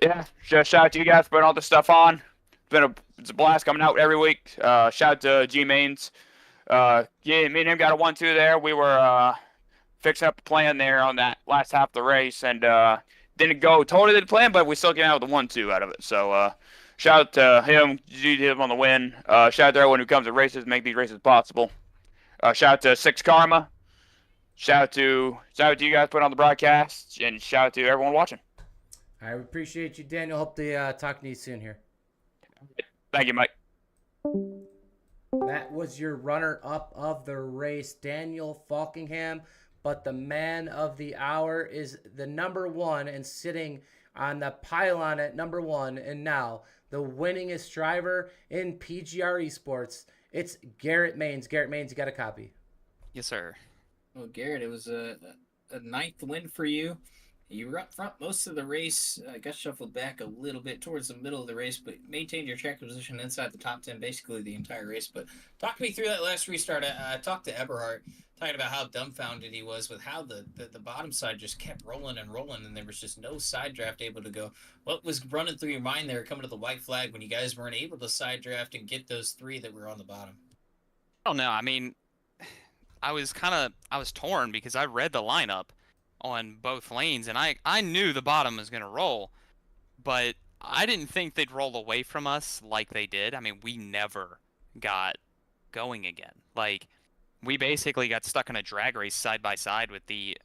Yeah, just shout out to you guys for putting all this stuff on. It's a blast coming out every week. Shout out to G Mains. Me and him got a 1-2 there. We were fixing up the plan there on that last half of the race, and didn't go totally to the plan, but we still came out with a 1-2 out of it. So shout out to him on the win. Shout out to everyone who comes to races, make these races possible. Shout out to Six Karma. Shout out to you guys putting on the broadcast, and shout out to everyone watching. I appreciate you, Daniel. Hope to talk to you soon here. Thank you, Mike. That was your runner-up of the race, Daniel Falkingham. But the man of the hour is the number 1 and sitting on the pylon at number 1. And now the winningest driver in PGR eSports. It's Garrett Maines. Garrett Maines, you got a copy? Yes, sir. Well, Garrett, it was a 9th win for you. You were up front most of the race, got shuffled back a little bit towards the middle of the race, but maintained your track position inside the top 10 basically the entire race. But talk me through that last restart. I talked to Eberhardt, talking about how dumbfounded he was with how the bottom side just kept rolling and rolling, and there was just no side draft able to go. What was running through your mind there coming to the white flag when you guys weren't able to side draft and get those three that were on the bottom? I don't know. I mean, I was torn because I read the lineup on both lanes, and I knew the bottom was going to roll, but I didn't think they'd roll away from us like they did. I mean, we never got going again. Like, we basically got stuck in a drag race side by side with the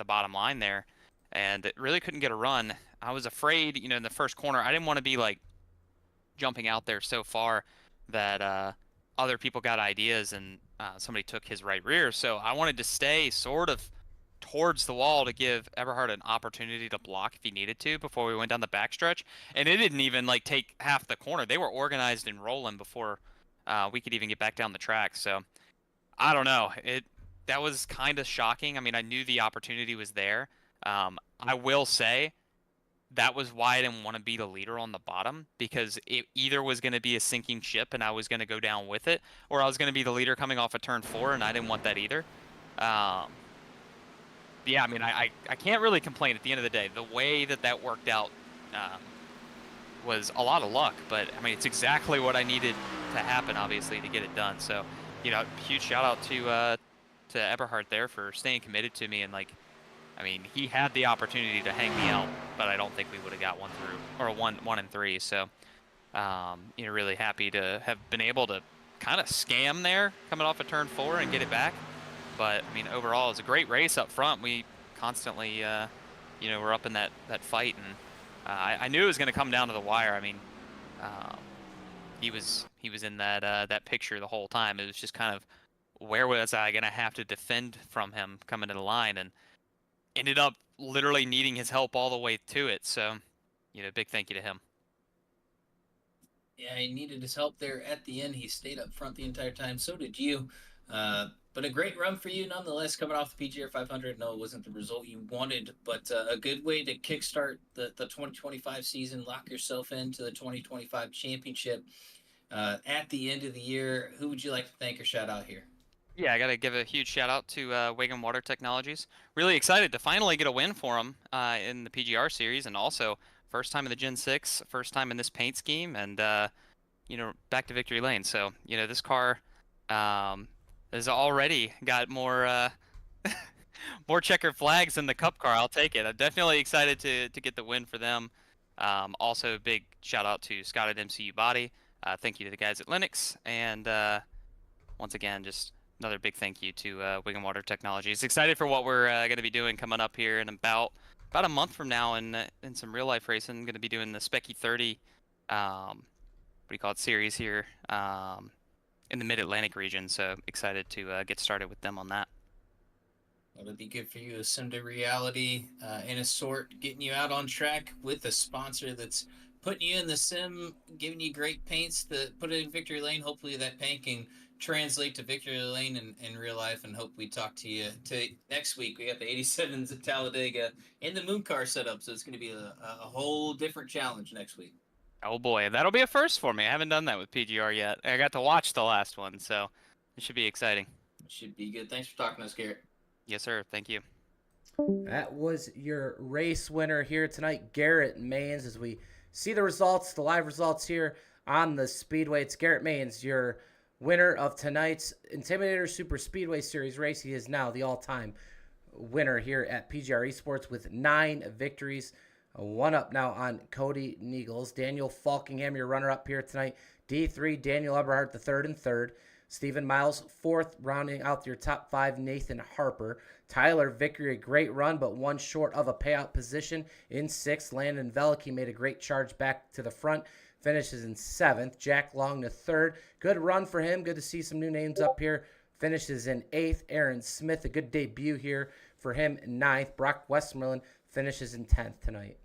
bottom line there, and it really couldn't get a run. I was afraid, in the first corner, I didn't want to be like jumping out there so far that other people got ideas and somebody took his right rear. So I wanted to stay sort of towards the wall to give Eberhard an opportunity to block if he needed to before we went down the backstretch. And it didn't even like take half the corner. They were organized and rolling before we could even get back down the track. So I don't know. That was kind of shocking. I mean, I knew the opportunity was there. I will say that was why I didn't want to be the leader on the bottom, because it either was going to be a sinking ship and I was going to go down with it, or I was going to be the leader coming off of turn 4, and I didn't want that either. Yeah, I mean, I can't really complain at the end of the day. The way that worked out was a lot of luck, but I mean, it's exactly what I needed to happen, obviously, to get it done. So, huge shout out to Eberhard there for staying committed to me, and like, I mean, he had the opportunity to hang me out, but I don't think we would have got one through, or one and three. So, really happy to have been able to kind of scam there coming off of turn 4 and get it back. But I mean, overall, it was a great race up front. We constantly, were up in that fight, and I knew it was going to come down to the wire. I mean, he was in that picture the whole time. It was just kind of, where was I going to have to defend from him coming to the line, and ended up literally needing his help all the way to it. So, big thank you to him. Yeah, he needed his help there at the end. He stayed up front the entire time. So did you. But a great run for you nonetheless, coming off the PGR 500. No, it wasn't the result you wanted, but a good way to kickstart the 2025 season, lock yourself into the 2025 championship. At the end of the year, who would you like to thank or shout out here? Yeah, I got to give a huge shout out to Wigan Water Technologies. Really excited to finally get a win for them in the PGR series, and also first time in the Gen 6, first time in this paint scheme, and back to victory lane. So this car has already got more more checkered flags than the Cup car. I'll take it. I'm definitely excited to get the win for them. Also, big shout out to Scott at MCU Body. Thank you to the guys at Linux, and once again, just another big thank you to Wigan Water Technologies. Excited for what we're going to be doing coming up here in about a month from now in some real life racing. Going to be doing the Specky 30, series here in the Mid-Atlantic region. So excited to get started with them on that. It'll be good for you, a sim to reality in a sort, getting you out on track with a sponsor that's putting you in the sim, giving you great paints to put it in victory lane. Hopefully that paint can translate to victory lane in real life, and hope we talk to you next week. We got the 87s at Talladega in the moon car setup, so it's going to be a whole different challenge next week. Oh boy, that'll be a first for me. I haven't done that with PGR yet. I got to watch the last one, so it should be exciting. It should be good. Thanks for talking to us, Garrett. Yes, sir. Thank you. That was your race winner here tonight, Garrett Maines. As we see the results, the live results here on the Speedway, it's Garrett Maines, your winner of tonight's Intimidator Superspeedway Series race. He is now the all-time winner here at PGR eSports with 9 victories. One up now on Cody Niegels. Daniel Falkingham, your runner-up here tonight. D3, Daniel Eberhardt, the third and third. Stephen Miles, fourth, rounding out your top 5, Nathan Harper. Tyler Vickery, a great run, but one short of a payout position in 6th. Landon Veliky made a great charge back to the front, finishes in 7th. Jack Long, the third. Good run for him. Good to see some new names up here. Finishes in 8th. Aaron Smith, a good debut here for him in 9th. Brock Westmoreland finishes in 10th tonight.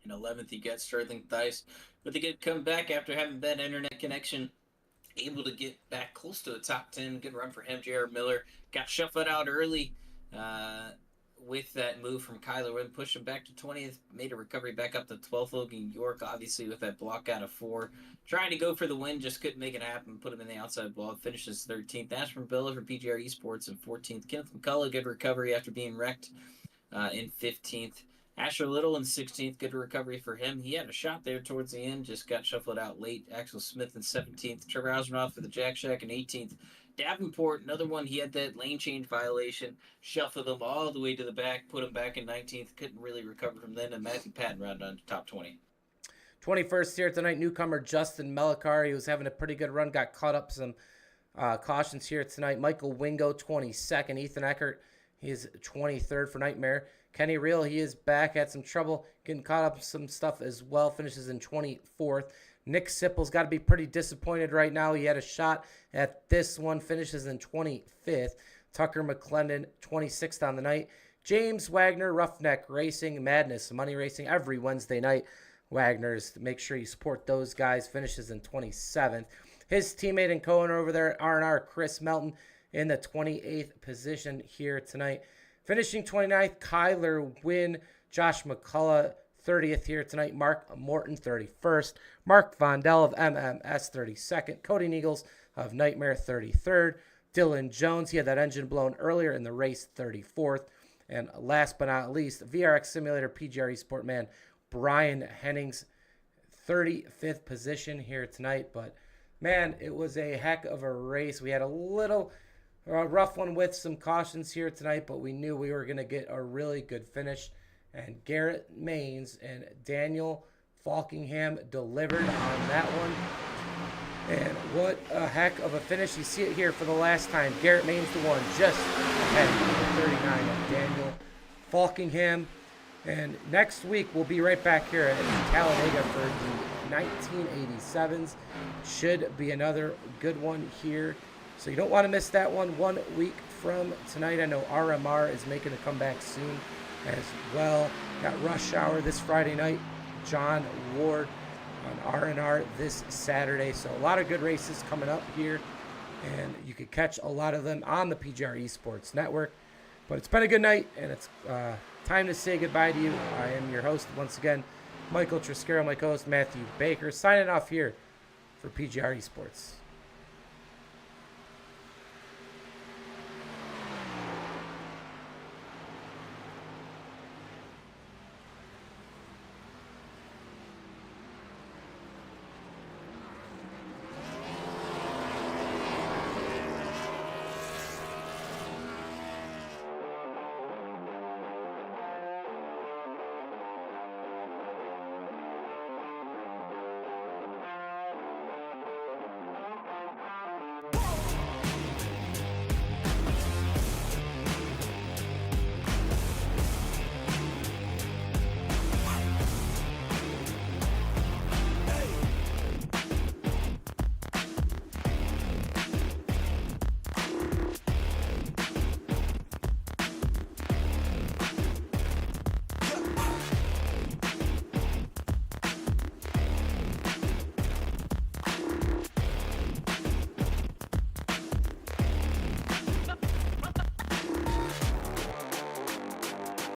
In 11th, you got Sterling Thies with a good comeback after having bad internet connection. Able to get back close to the top 10. Good run for him. Jared Miller got shuffled out early with that move from Kyler Wood, pushed him back to 20th, made a recovery back up to 12th. Logan York, obviously, with that block out of 4. Trying to go for the win, just couldn't make it happen. Put him in the outside block, finishes 13th. Ashburn Billa for PGR eSports in 14th. Kenneth McCullough, good recovery after being wrecked in 15th. Asher Little in 16th, good recovery for him. He had a shot there towards the end, just got shuffled out late. Axel Smith in 17th. Trevor Hausenroth for the Jack Shack in 18th. Davenport, another one, he had that lane change violation, shuffled him all the way to the back, put him back in 19th, couldn't really recover from then, and Matthew Patton rounded on to top 20. 21st here tonight, newcomer Justin Melikar. He was having a pretty good run, got caught up some cautions here tonight. Michael Wingo, 22nd. Ethan Eckert, he is 23rd for Nightmare. Kenny Reel, he is back, had some trouble getting caught up some stuff as well, finishes in 24th. Nick Sipple's got to be pretty disappointed right now. He had a shot at this one, finishes in 25th. Tucker McClendon, 26th on the night. James Wagner, Roughneck Racing, Madness Money Racing, every Wednesday night. Wagner's, make sure you support those guys, finishes in 27th. His teammate and co-owner over there at R&R, Chris Melton, in the 28th position here tonight. Finishing 29th, Kyler Wynn, Josh McCullough, 30th here tonight. Mark Morton, 31st. Mark Vondell of MMS, 32nd. Cody Neagles of Nightmare, 33rd. Dylan Jones, he had that engine blown earlier in the race, 34th. And last but not least, VRX Simulator PGR Esport man, Brian Hennings, 35th position here tonight. But, man, it was a heck of a race. We had a little rough one with some cautions here tonight, but we knew we were going to get a really good finish. And Garrett Maines and Daniel Falkingham delivered on that one. And what a heck of a finish. You see it here for the last time. Garrett Maines the one, just ahead of 39 of Daniel Falkingham. And next week, we'll be right back here at Talladega for the 1987s. Should be another good one here. So you don't want to miss that one 1 week from tonight. I know RMR is making a comeback soon as well. Got Rush Hour this Friday night. John Ward on R&R this Saturday. So a lot of good races coming up here. And you could catch a lot of them on the PGR Esports Network. But it's been a good night, and it's time to say goodbye to you. I am your host once again, Michael Triscaro, my co-host Matthew Baker, signing off here for PGR Esports.